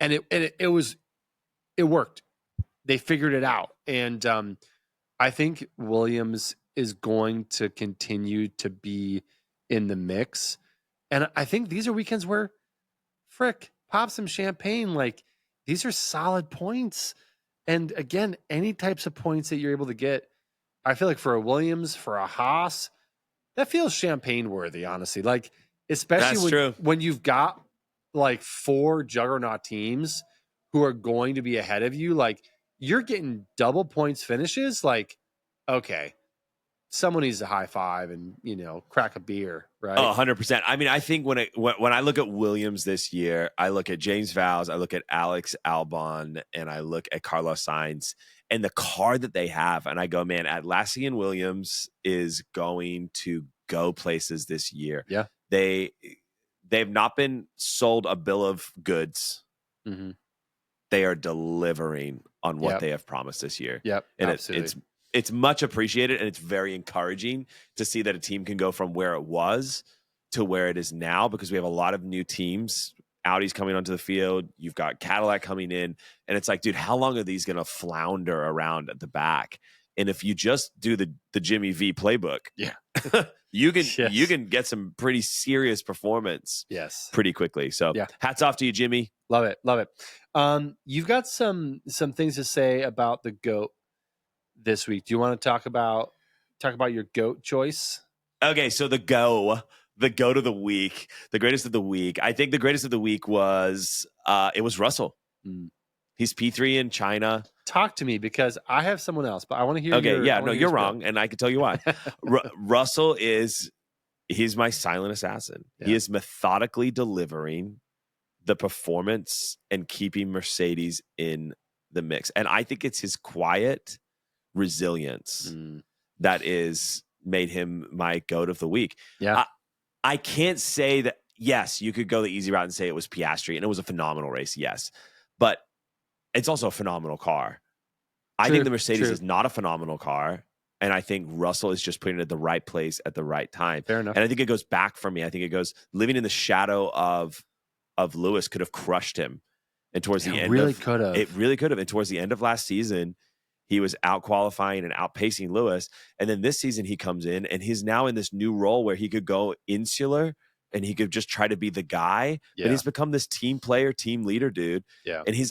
And it worked. They figured it out. And I think Williams is going to continue to be in the mix. And I think these are weekends where, frick, pop some champagne. Like, these are solid points. And again, any types of points that you're able to get, I feel like for a Williams, for a Haas, that feels champagne worthy, honestly. Like, especially when you've got like 4 juggernaut teams who are going to be ahead of you, like, you're getting double points finishes. Like, okay, someone needs to high five and, crack a beer, right? Oh, 100%. I mean, I think when I look at Williams this year, I look at James Vowles, I look at Alex Albon, and I look at Carlos Sainz and the car that they have. And I go, man, Atlassian Williams is going to go places this year. Yeah. They've not been sold a bill of goods. Mm-hmm. They are delivering on what they have promised this year. Yep. And absolutely. it's much appreciated, and it's very encouraging to see that a team can go from where it was to where it is now, because we have a lot of new teams. Audi's coming onto the field. You've got Cadillac coming in, and it's like, dude, how long are these going to flounder around at the back? And if you just do the Jimmy V playbook, you can get some pretty serious performance pretty quickly. So hats off to you, Jimmy. Love it. You've got some things to say about the GOAT this week. Do you want to talk about your GOAT choice? Okay, so the GOAT of the week, the greatest of the week. I think the greatest of the week was it was Russell. He's P3 in China. Talk to me, because I have someone else, but I want to hear. Okay, you're wrong, and I can tell you why. Russell he's my silent assassin. Yeah. He is methodically delivering the performance and keeping Mercedes in the mix, and I think it's his quiet resilience that is made him my GOAT of the week. Yeah, I can't say that. Yes, you could go the easy route and say it was Piastri, and it was a phenomenal race. Yes, but it's also a phenomenal car. I think the Mercedes is not a phenomenal car, and I think Russell is just putting it at the right place at the right time. Fair enough. And I think it goes back for me. I think it goes living in the shadow of Lewis could have crushed him, and towards the end, it really could have. And towards the end of last season, he was out qualifying and outpacing Lewis. And then this season he comes in and he's now in this new role where he could go insular and he could just try to be the guy. Yeah. But he's become this team player, team leader, dude. Yeah. And he's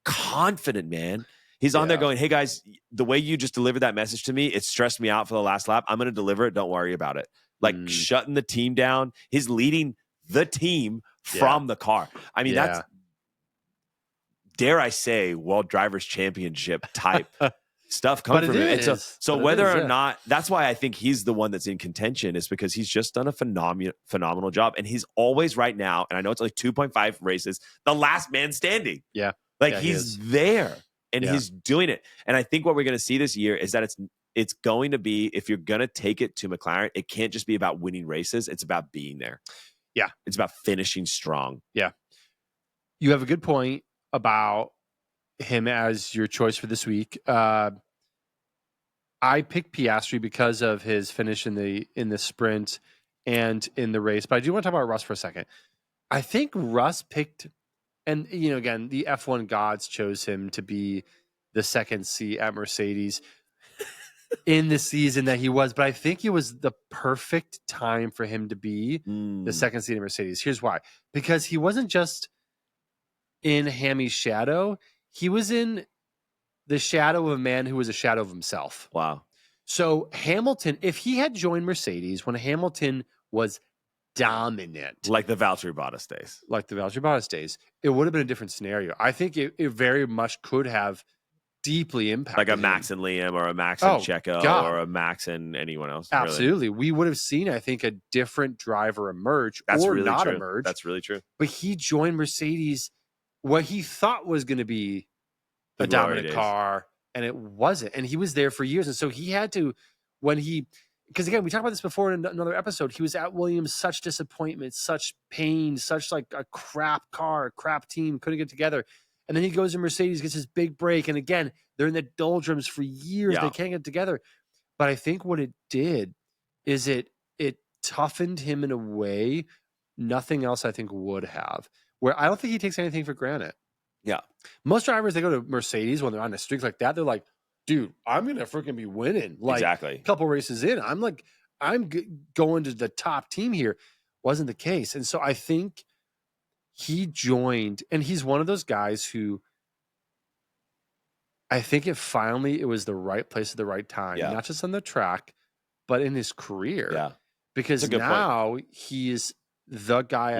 confident, man. He's on there going, hey guys, the way you just delivered that message to me, it stressed me out for the last lap. I'm going to deliver it. Don't worry about it. Like shutting the team down. He's leading the team from the car. I mean, that's, dare I say, World Drivers' Championship type stuff coming from him. And so whether or not, that's why I think he's the one that's in contention, is because he's just done a phenomenal job. And he's always right now, and I know it's only 2.5 races, the last man standing. Yeah. Like he's there and he's doing it. And I think what we're going to see this year is that it's going to be, if you're going to take it to McLaren, it can't just be about winning races. It's about being there. Yeah. It's about finishing strong. Yeah. You have a good point about him as your choice for this week. I picked Piastri because of his finish in the sprint and in the race. But I do want to talk about Russ for a second. I think Russ picked, and again, the F1 gods chose him to be the second seat at Mercedes in the season that he was. But I think it was the perfect time for him to be the second seat at Mercedes. Here's why. Because he wasn't just in Hammy's shadow, he was in the shadow of a man who was a shadow of himself. Wow. So Hamilton, if he had joined Mercedes when Hamilton was dominant, like the Valtteri Bottas days, it would have been a different scenario. I think it very much could have deeply impacted like a him. Max and Liam or a Max and Checo God. or a Max and anyone else. Absolutely. Really. We would have seen, I think, a different driver emerge That's or really not true. emerge. That's really true. But he joined Mercedes, what he thought was going to be a dominant car, and it wasn't. And he was there for years. And so he had to, because again, we talked about this before in another episode, he was at Williams, such disappointment, such pain, such like a crap car, a crap team, couldn't get together. And then he goes to Mercedes, gets his big break. And again, they're in the doldrums for years. Yeah. They can't get together. But I think what it did is it toughened him in a way nothing else I think would have, where I don't think he takes anything for granted. Yeah. Most drivers, they go to Mercedes when they're on a streak like that, they're like, dude, I'm going to freaking be winning. Like Exactly. a couple races in, I'm going to the top team here. Wasn't the case. And so I think he joined, and he's one of those guys who I think it was the right place at the right time, not just on the track, but in his career. Yeah. Because now he is the guy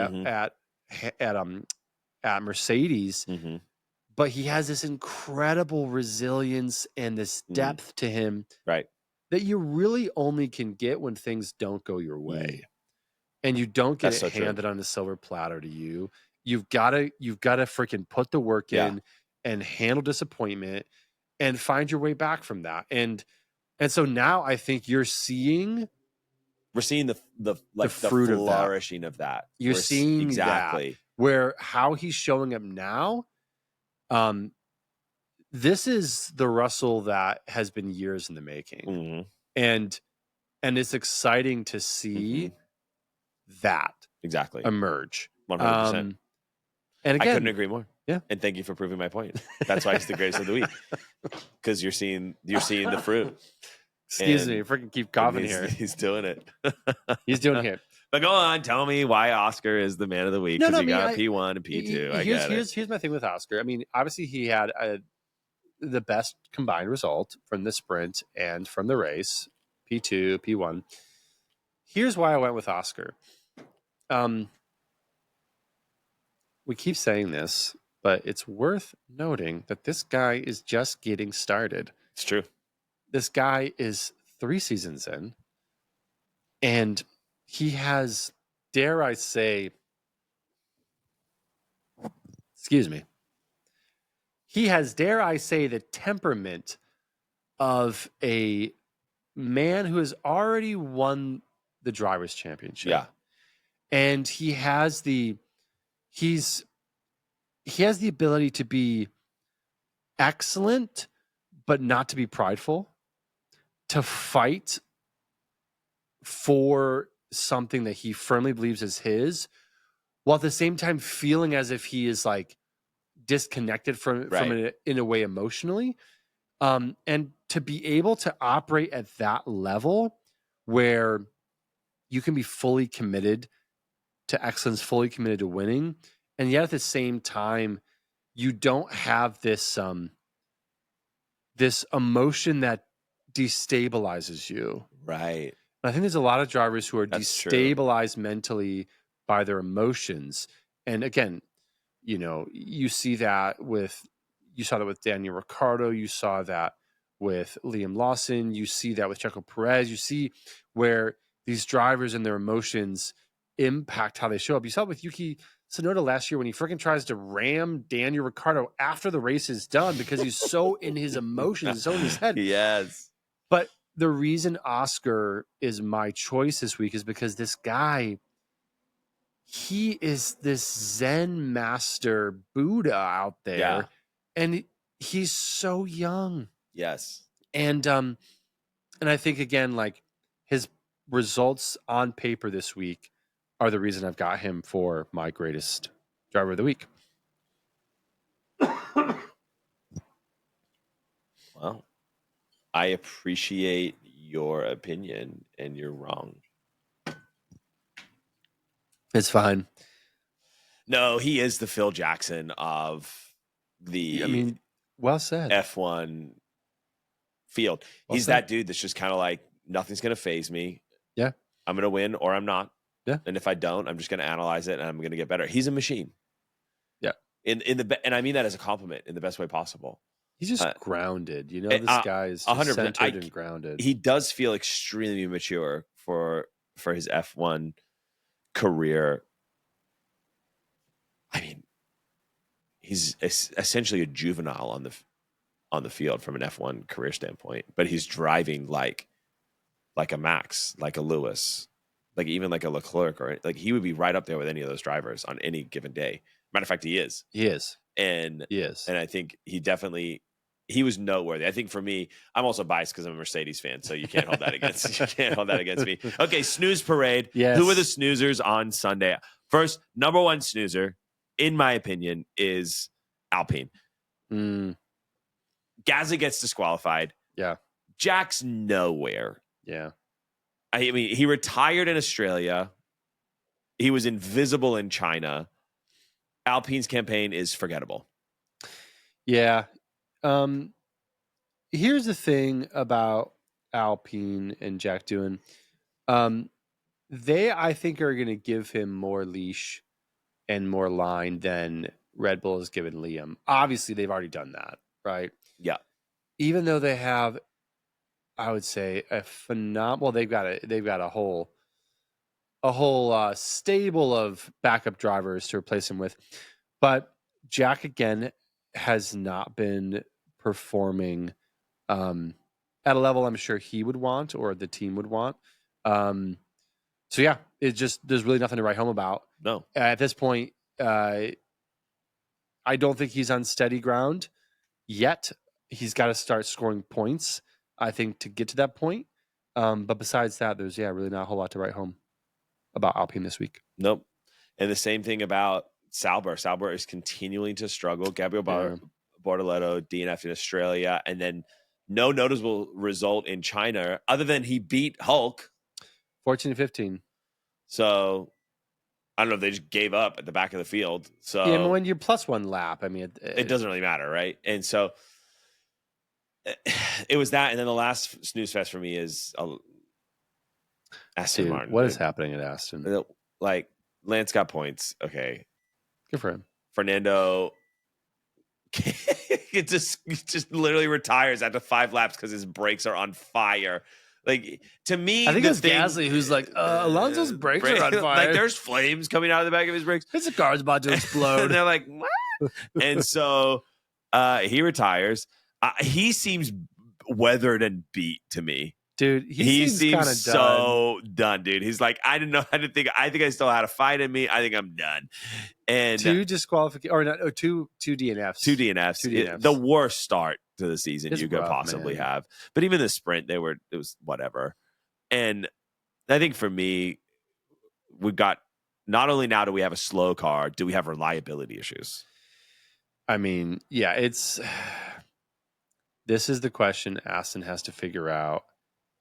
at Mercedes, but he has this incredible resilience and this depth to him, right, that you really only can get when things don't go your way, and you don't get it handed on a silver platter to you. You've got to freaking put the work in and handle disappointment and find your way back from that. And so now I think we're seeing the fruit of flourishing of that. You're seeing exactly that, where how he's showing up now. This is the Russell that has been years in the making, and it's exciting to see that emerge 100%. And again, I couldn't agree more. Yeah, and thank you for proving my point. That's why he's the greatest of the week, because you're seeing the fruit. Excuse me, freaking keep coughing here. He's doing it. He's doing it. But go on, tell me why Oscar is the man of the week, because he got P1 and P2. Here's my thing with Oscar. I mean, obviously he had the best combined result from the sprint and from the race, P2, P1. Here's why I went with Oscar. We keep saying this, but it's worth noting that this guy is just getting started. It's true. This guy is 3 seasons in, and he has, dare I say, he has, dare I say, the temperament of a man who has already won the Drivers' Championship. Yeah. And he has the ability to be excellent, but not to be prideful, to fight for something that he firmly believes is his, while at the same time feeling as if he is like disconnected from it in a way emotionally. And to be able to operate at that level where you can be fully committed to excellence, fully committed to winning, and yet at the same time, you don't have this this emotion that destabilizes you. Right. And I think there's a lot of drivers who are destabilized mentally by their emotions. And again, you saw that with Daniel Ricciardo, you saw that with Liam Lawson, you see that with Checo Perez, you see where these drivers and their emotions impact how they show up. You saw it with Yuki Tsunoda last year when he freaking tries to ram Daniel Ricciardo after the race is done because he's so in his emotions, so in his head. Yes. But the reason Oscar is my choice this week is because this guy, he is this Zen master Buddha out there, and he's so young. Yes. And I think again, like his results on paper this week are the reason I've got him for my greatest driver of the week. Well, I appreciate your opinion, and you're wrong. It's fine. No, he is the Phil Jackson of the well said. F1 field. He's that dude that's just kind of like, nothing's going to faze me. Yeah. I'm going to win or I'm not. Yeah. And if I don't, I'm just going to analyze it and I'm going to get better. He's a machine. Yeah. And I mean that as a compliment in the best way possible. He's just grounded. You know, this guy is just 100%. centered and grounded. He does feel extremely mature for his F1 career. I mean, he's essentially a juvenile on the field from an F1 career standpoint, but he's driving like a Max, like a Lewis, like even like a Leclerc, or like he would be right up there with any of those drivers on any given day. Matter of fact, he is. He is. And I think he was noteworthy. I think for me, I'm also biased because I'm a Mercedes fan, so you can't hold that against me. Okay, snooze parade. Yes. Who are the snoozers on Sunday? First, number one snoozer, in my opinion, is Alpine. Gasly gets disqualified. Yeah. Jack's nowhere. Yeah. I mean, he retired in Australia. He was invisible in China. Alpine's campaign is forgettable. Yeah. Here's the thing about Alpine and Jack Doohan. They, I think, are going to give him more leash and more line than Red Bull has given Liam. Obviously, they've already done that, right? Yeah. Even though they have, I would say, they've got a whole stable of backup drivers to replace him with, but Jack again has not been performing at a level I'm sure he would want or the team would want. So yeah, there's really nothing to write home about. No, at this point, I don't think he's on steady ground yet. He's got to start scoring points, I think, to get to that point. But besides that, there's really not a whole lot to write home about Alpine this week. Nope. And the same thing about Sauber. Sauber is continuing to struggle. Gabriel Bortoleto, DNF in Australia, and then no noticeable result in China other than he beat Hulk. 14 and 15. So I don't know if they just gave up at the back of the field. So yeah, when you're plus one lap, I mean, it doesn't really matter, right? And so it was that, and then the last snooze fest for me is Aston Martin. What is happening at Aston? Like, Lance got points. Okay, good for him. Fernando it just literally retires after 5 laps because his brakes are on fire. Like, to me, I think it's Gasly who's like, Alonso's brakes are on fire. Like, there's flames coming out of the back of his brakes. His car's about to explode. And they're like, what? And so he retires. He seems weathered and beat to me. Dude, he seems so done, dude. He's like, I think I still had a fight in me. I think I'm done. And 2 disqualifications, or not? Oh, two DNFs. 2 DNFs. The worst start to the season you could possibly have. But even the sprint, it was whatever. And I think for me, we've got, not only now do we have a slow car, do we have reliability issues? I mean, yeah, this is the question Aston has to figure out.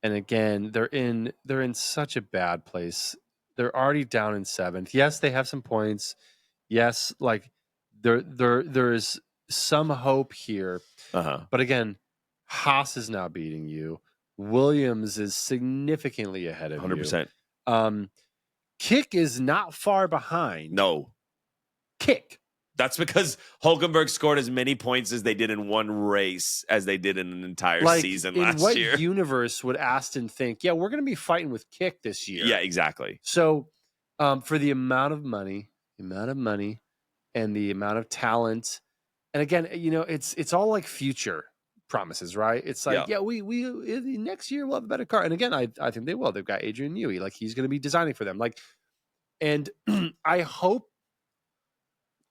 And again, they're in such a bad place. They're already down in 7th. Yes, they have some points. Yes, like there's some hope here. But again, Haas is now beating you. Williams is significantly ahead of 100%. you. Kick is not far behind. No. Kick. That's because Hulkenberg scored as many points as they did in one race as they did in an entire season last year. In what universe would Aston think, yeah, we're going to be fighting with Kick this year? Yeah, exactly. So for the amount of money and the amount of talent, and again, it's all like future promises, right? It's like, we next year we'll have a better car. And again, I think they will. They've got Adrian Newey. Like, he's going to be designing for them. Like, and I hope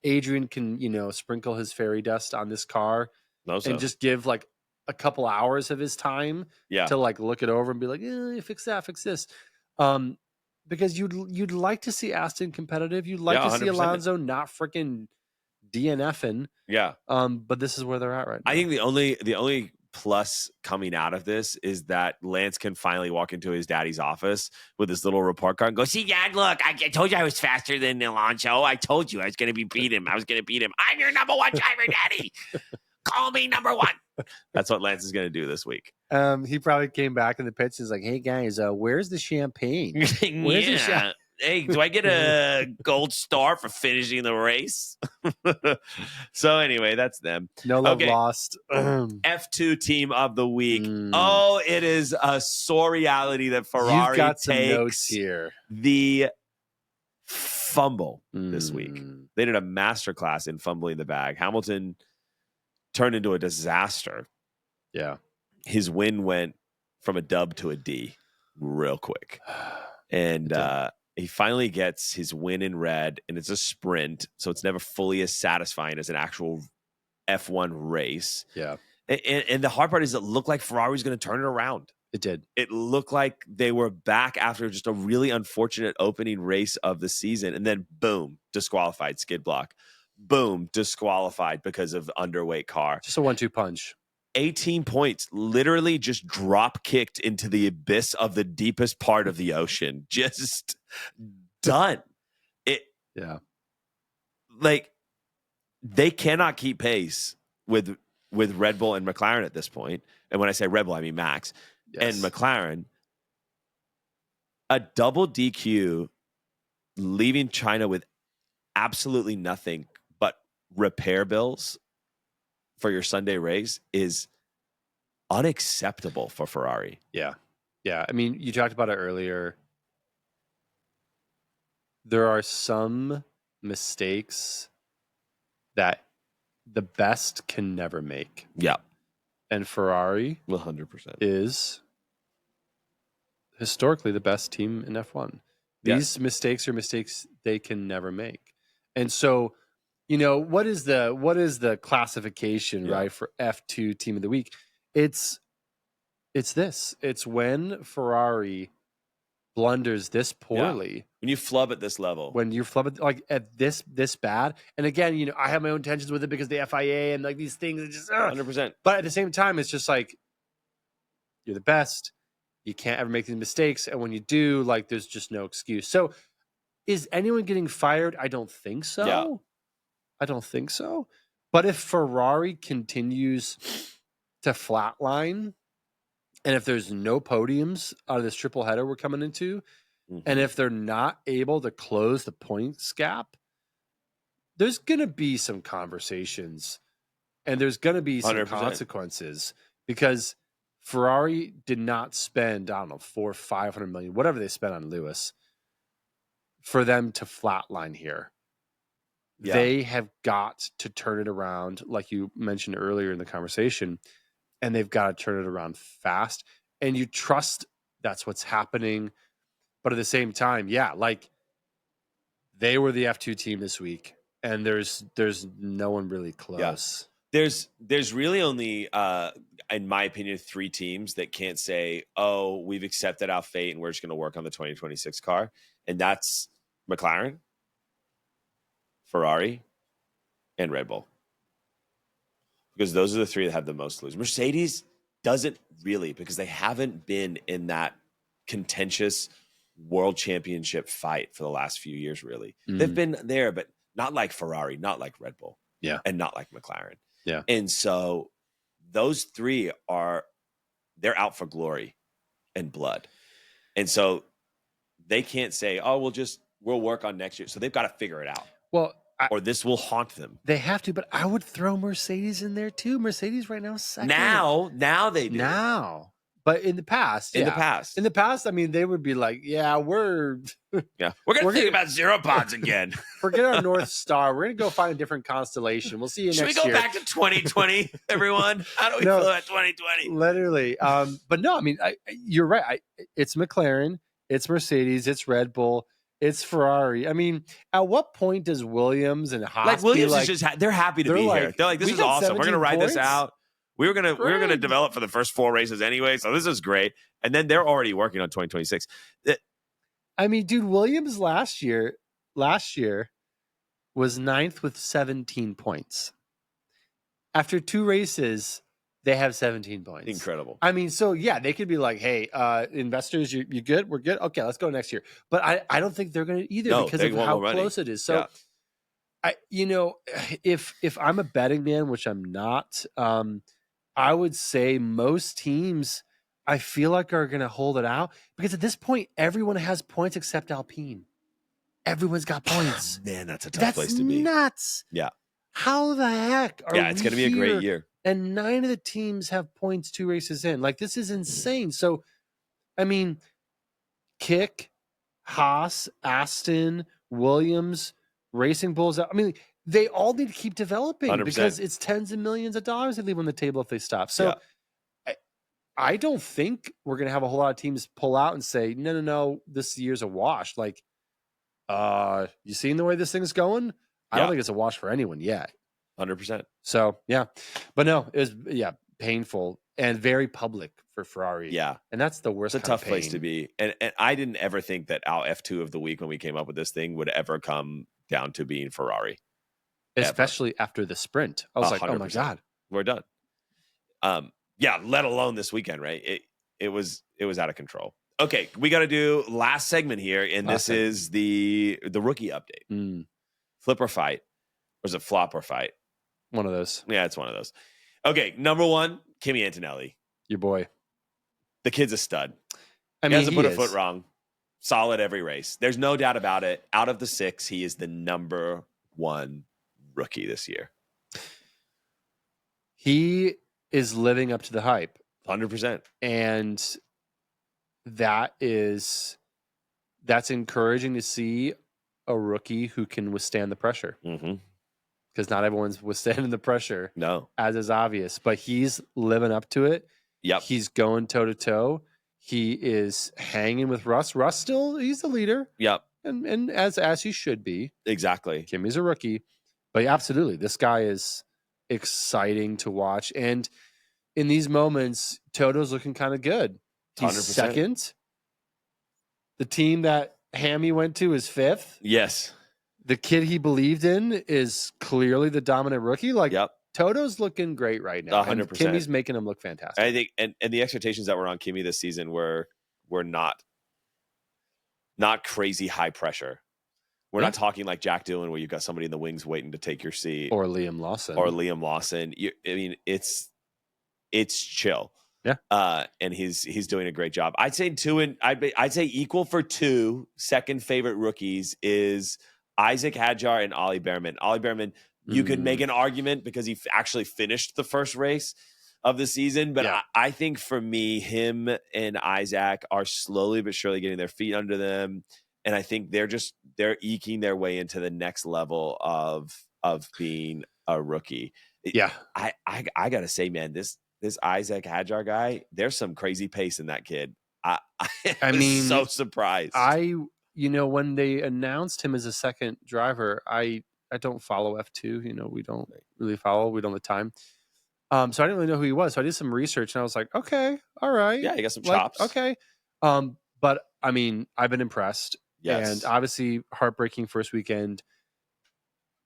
Adrian can, sprinkle his fairy dust on this car and just give like a couple hours of his time to like look it over and be like, fix that, fix this. Because you'd like to see Aston competitive. You'd like to 100%. See Alonso not freaking DNFing. Yeah. But this is where they're at right now. I think the only plus coming out of this is that Lance can finally walk into his daddy's office with his little report card and go, see, Dad, look, I told you I was faster than Alonso. I told you I was going to beat him. I'm your number 1 driver, Daddy. Call me number 1. That's what Lance is going to do this week. He probably came back in the pits. He's like, hey, guys, where's the champagne? Where's the hey, do I get a gold star for finishing the race? So anyway, that's them. No love Okay. lost. F2 team of the week. Oh, it is a sore reality that Ferrari You've got some takes notes here. the fumble this week. They did a masterclass in fumbling the bag. Hamilton turned into a disaster. Yeah. His win went from a dub to a D real quick. And he finally gets his win in red, and it's a sprint, so it's never fully as satisfying as an actual F1 race. Yeah. And the hard part is it looked like Ferrari was going to turn it around. It did. It looked like they were back after just a really unfortunate opening race of the season, and then boom, disqualified, skid block. Boom, disqualified because of underweight car. Just a 1-2 punch. 18 points, literally just drop kicked into the abyss of the deepest part of the ocean. Just done. Yeah. Like, they cannot keep pace with Red Bull and McLaren at this point. And when I say Red Bull, I mean Max. Yes. And McLaren. A double DQ leaving China with absolutely nothing but repair bills for your Sunday race is unacceptable for Ferrari. Yeah. Yeah. I mean, you talked about it earlier. There are some mistakes that the best can never make. Yeah. And Ferrari 100%. is historically the best team in F1. These mistakes are mistakes they can never make. And so, what is the classification, right, for F2 team of the week? It's this. It's when Ferrari blunders this poorly. When you flub at this level. When you flub it like at this bad. And again, I have my own tensions with it because the FIA and like these things are just 100%. But at the same time, it's just like you're the best. You can't ever make these mistakes. And when you do, like there's just no excuse. So is anyone getting fired? I don't think so. Yeah. I don't think so. But if Ferrari continues to flatline, and if there's no podiums out of this triple header we're coming into, and if they're not able to close the points gap, there's going to be some conversations and there's going to be some 100%. consequences because Ferrari did not spend, I don't know, $400-500 million, whatever they spent on Lewis, for them to flatline here. Yeah. They have got to turn it around, like you mentioned earlier in the conversation, and they've got to turn it around fast. And you trust that's what's happening. But at the same time, like they were the F2 team this week, and there's no one really close. Yeah. There's really only, in my opinion, 3 teams that can't say, oh, we've accepted our fate and we're just going to work on the 2026 car. And that's McLaren, Ferrari, and Red Bull. Because those are the 3 that have the most to lose. Mercedes doesn't really, because they haven't been in that contentious world championship fight for the last few years, really. They've been there, but not like Ferrari, not like Red Bull, and not like McLaren. Yeah. And so those 3 they're out for glory and blood. And so they can't say, oh, we'll work on next year. So they've got to figure it out. Well, or this will haunt them. They have to, but I would throw Mercedes in there too. Mercedes right now is second. Now they do. Now. But in the past, in the past, I mean, they would be like, we're going to think about 0 pods again. Forget our North Star. We're going to go find a different constellation. We'll see you next year. Should we go back to 2020, everyone? How do we feel about 2020? Literally. But no, I mean, you're right. It's McLaren, it's Mercedes, it's Red Bull. It's Ferrari. I mean, at what point does Williams and Haas like Williams is just they're happy to be here. They're like, this is awesome. We're gonna ride this out. We were gonna develop for the first 4 races anyway, so this is great. And then they're already working on 2026. I mean, dude, Williams last year was 9th with 17 points. After 2 races, they have 17 points. Incredible. I mean, so they could be like, hey, investors, you good? We're good? Okay, let's go next year. But I don't think they're going to either because of how close it is. So, if I'm a betting man, which I'm not, I would say most teams, I feel like are going to hold it out because at this point, everyone has points except Alpine. everyone's got points. Man, that's a tough place to be. Nuts. Yeah. How the heck are it's going to be a great year. And 9 of the teams have points 2 races in. Like, this is insane. So, I mean, Kick, Haas, Aston, Williams, Racing Bulls. I mean, they all need to keep developing 100%. because it's tens of millions of dollars they leave on the table if they stop. So I don't think we're going to have a whole lot of teams pull out and say, no, this year's a wash. Like, you seen the way this thing's going? I don't think it's a wash for anyone yet. 100%. So, yeah. But no, it was, painful and very public for Ferrari. Yeah. And that's the worst. It's a tough place to be. And I didn't ever think that our F2 of the week when we came up with this thing would ever come down to being Ferrari. Especially after the sprint. I was 100%. Like, oh my God. We're done. Let alone this weekend, right? It was out of control. Okay, we got to do last segment here, and this is the rookie update. Flip or fight. Or is it flop or fight? One of those. Yeah, it's one of those. Okay, number 1, Kimi Antonelli. Your boy. The kid's a stud. I mean, he hasn't put a foot wrong. Solid every race. There's no doubt about it. Out of the 6, he is the number 1 rookie this year. He is living up to the hype. 100%. And that's encouraging to see a rookie who can withstand the pressure. Because not everyone's withstanding the pressure. No. As is obvious. But he's living up to it. Yep. He's going toe-to-toe. He is hanging with Russ. Russ he's the leader. Yep. And as he should be. Exactly. Kimi's a rookie. But absolutely, this guy is exciting to watch. And in these moments, Toto's looking kind of good. He's 100%. second. The team that Hammy went to is 5th. Yes. The kid he believed in is clearly the dominant rookie. Like, Toto's looking great right now. 100%. And Kimi's making him look fantastic. I think, and the expectations that were on Kimi this season were not crazy high pressure. We're not talking like Jack Doohan where you've got somebody in the wings waiting to take your seat. Or Liam Lawson. It's chill. Yeah. And he's doing a great job. I'd say I'd say equal for 2 second favorite rookies is Isaac Hadjar and Ollie Behrman. Ollie Behrman, you could make an argument because he actually finished the first race of the season. But I think for me, him and Isaac are slowly but surely getting their feet under them. And I think they're eking their way into the next level of being a rookie. Yeah. I got to say, man, this Isaac Hadjar guy, there's some crazy pace in that kid. I mean, so surprised. When they announced him as a second driver, I don't follow F2. We don't really follow. We don't have time. So I didn't really know who he was. So I did some research and I was like, okay, all right. Yeah, he got some chops. Okay. But I mean, I've been impressed. Yes. And obviously heartbreaking first weekend.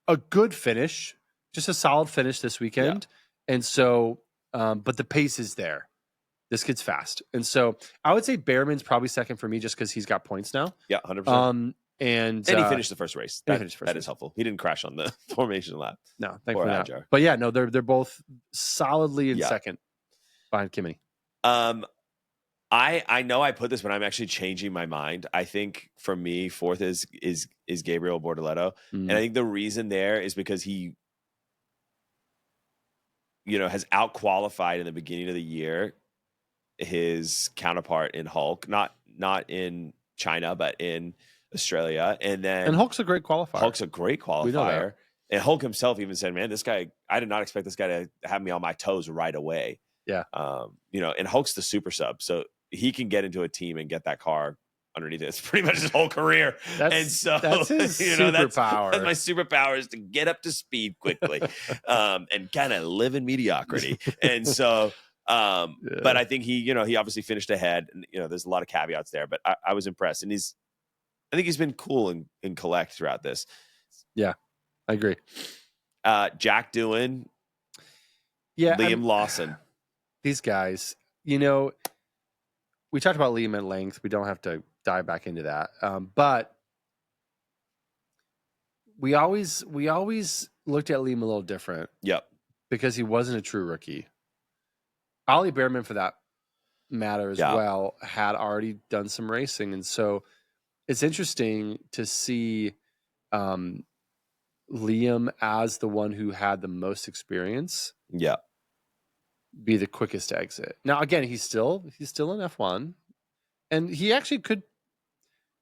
A good finish, just a solid finish this weekend. Yeah. And so, but the pace is there. This kid's fast. And so I would say Behrman's probably second for me just because he's got points now. Yeah, 100%. And he finished the first race. That is helpful. He didn't crash on the formation lap. No, thankfully not. But yeah, no, they're both solidly in second behind Kimi. I know I put this, but I'm actually changing my mind. I think for me, 4th is Gabriel Bortoleto. And I think the reason there is because he has out-qualified in the beginning of the year his counterpart in Hulk, not in China, but in Australia. And Hulk's a great qualifier. Hulk's a great qualifier. And Hulk himself even said, man, this guy, I did not expect this guy to have me on my toes right away. Yeah. And Hulk's the super sub. So he can get into a team and get that car underneath it. It's pretty much his whole career. That's his superpower. That's my superpower is to get up to speed quickly and kind of live in mediocrity. And so, but I think he obviously finished ahead and, there's a lot of caveats there, but I was impressed. And I think he's been cool and collect throughout this. Yeah, I agree. Jack Doohan. Yeah. Liam Lawson. These guys, we talked about Liam at length. We don't have to dive back into that. But we always looked at Liam a little different. Yep. Because he wasn't a true rookie. Ollie Behrman, for that matter as well, had already done some racing. And so it's interesting to see Liam as the one who had the most experience Yeah. be the quickest to exit. Now, again, he's still in F1, and he actually could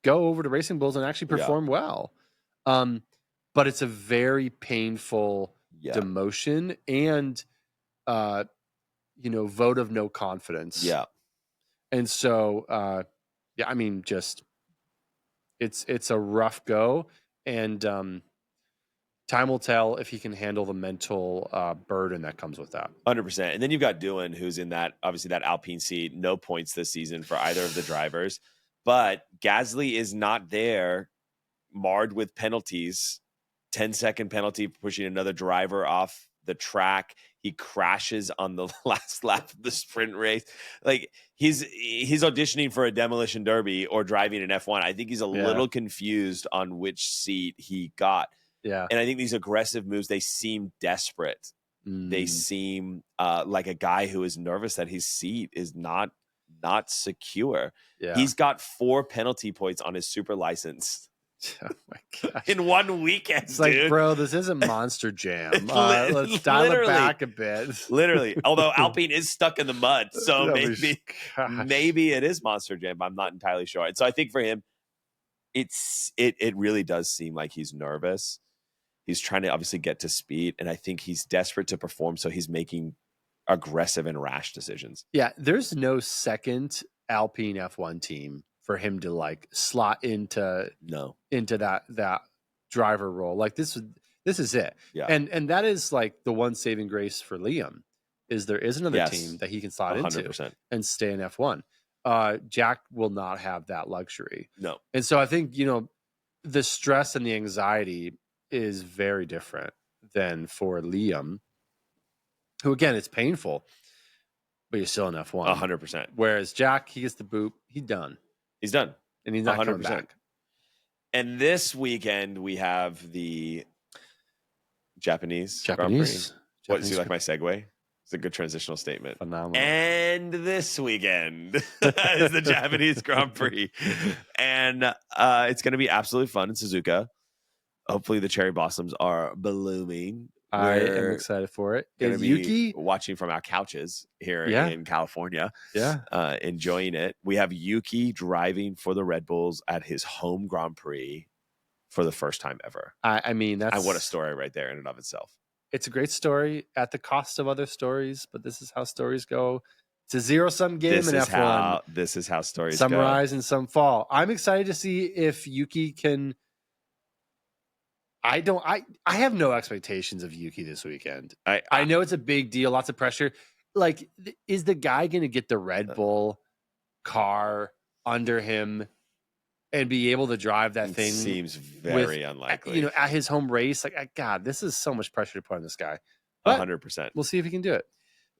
go over to Racing Bulls and actually perform well. But it's a very painful demotion and vote of no confidence. Yeah. And so I mean, just it's a rough go, and time will tell if he can handle the mental burden that comes with that. 100%. And then you've got Doohan, who's in that, obviously, that Alpine seat. No points this season for either of the drivers. But Gasly is not there, marred with penalties. 10-second penalty for pushing another driver off the track. He crashes on the last lap of the sprint race. Like, he's auditioning for a demolition derby or driving an F1. I think he's a little confused on which seat he got. Yeah. And I think these aggressive moves, they seem desperate. They seem like a guy who is nervous that his seat is not secure. Yeah. He's got 4 penalty points on his super license. Oh my gosh. In one weekend, it's like, dude. Bro, this isn't Monster Jam. Let's dial it back a bit. Literally. Although Alpine is stuck in the mud, so maybe it is Monster Jam. I'm not entirely sure. And so I think for him, it really does seem like he's nervous. He's trying to obviously get to speed, and I think he's desperate to perform, so he's making aggressive and rash decisions. Yeah, there's no second Alpine F1 team for him to like slot into that driver role. Like this is it. Yeah. And that is like the one saving grace for Liam is there is another team that he can slot 100%. into and stay in F1. Jack will not have that luxury. No. And so I think, the stress and the anxiety is very different than for Liam, who again, it's painful, but you're still in F1. 100%. Whereas Jack, he gets the boot, he's done. He's done. And he's not 100%. Coming back. And this weekend we have the Japanese Grand Prix. What, do you like my segue? It's a good transitional statement. Phenomenal. And this weekend is the Japanese Grand Prix. And it's going to be absolutely fun in Suzuka. Hopefully the cherry blossoms are blooming. I am excited for it. Is Yuki watching from our couches here in California? Yeah. Enjoying it. We have Yuki driving for the Red Bulls at his home Grand Prix for the first time ever. I mean, what a story right there in and of itself. It's a great story at the cost of other stories, but this is how stories go. It's a zero-sum game in F1. This is how stories some rise and some fall. I'm excited to see if Yuki can. I have no expectations of Yuki this weekend. I know it's a big deal, lots of pressure. Like, is the guy going to get the Red Bull car under him and be able to drive that thing? Seems very unlikely. At his home race. Like, God, this is so much pressure to put on this guy. 100%. We'll see if he can do it.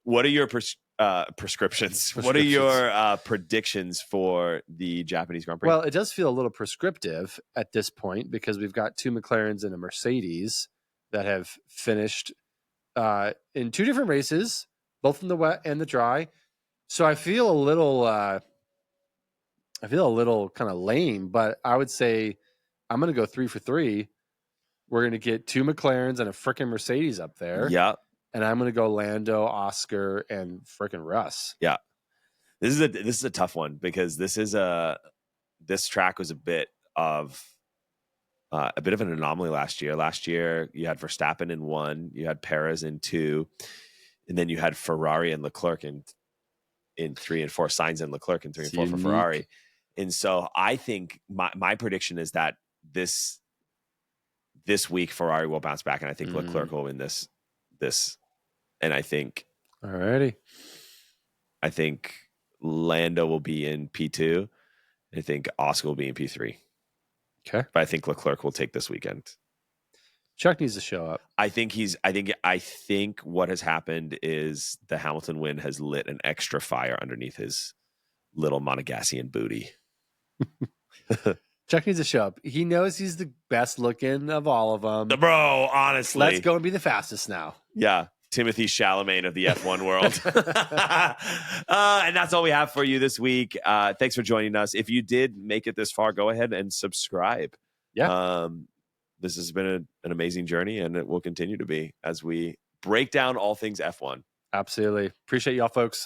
What are your prescriptions? What are your predictions for the Japanese Grand Prix? Well, it does feel a little prescriptive at this point because we've got 2 McLarens and a Mercedes that have finished in 2 different races, both in the wet and the dry. So I feel a little kind of lame, but I would say I'm going to go 3 for 3. We're going to get 2 McLarens and a frickin' Mercedes up there. Yeah. And I'm going to go Lando, Oscar, and frickin' Russ. Yeah. This is a tough one because this track was a bit of an anomaly last year. Last year you had Verstappen in 1, you had Perez in 2, and then you had Ferrari and Leclerc in 3 and 4. Sainz and Leclerc in 3 and 4 for Ferrari. And so I think my prediction is that this week Ferrari will bounce back, and I think Leclerc will win this. And I think Lando will be in P2. I think Oscar will be in P3. Okay. But I think Leclerc will take this weekend. Chuck needs to show up. I think what has happened is the Hamilton win has lit an extra fire underneath his little Monegassian booty. Chuck needs to show up. He knows he's the best looking of all of them. Bro, honestly. Let's go and be the fastest now. Yeah. Timothy Chalamet of the F1 world. And that's all we have for you this week. Thanks for joining us. If you did make it this far, go ahead and subscribe. Yeah. This has been an amazing journey, and it will continue to be as we break down all things F1. Absolutely. Appreciate y'all, folks.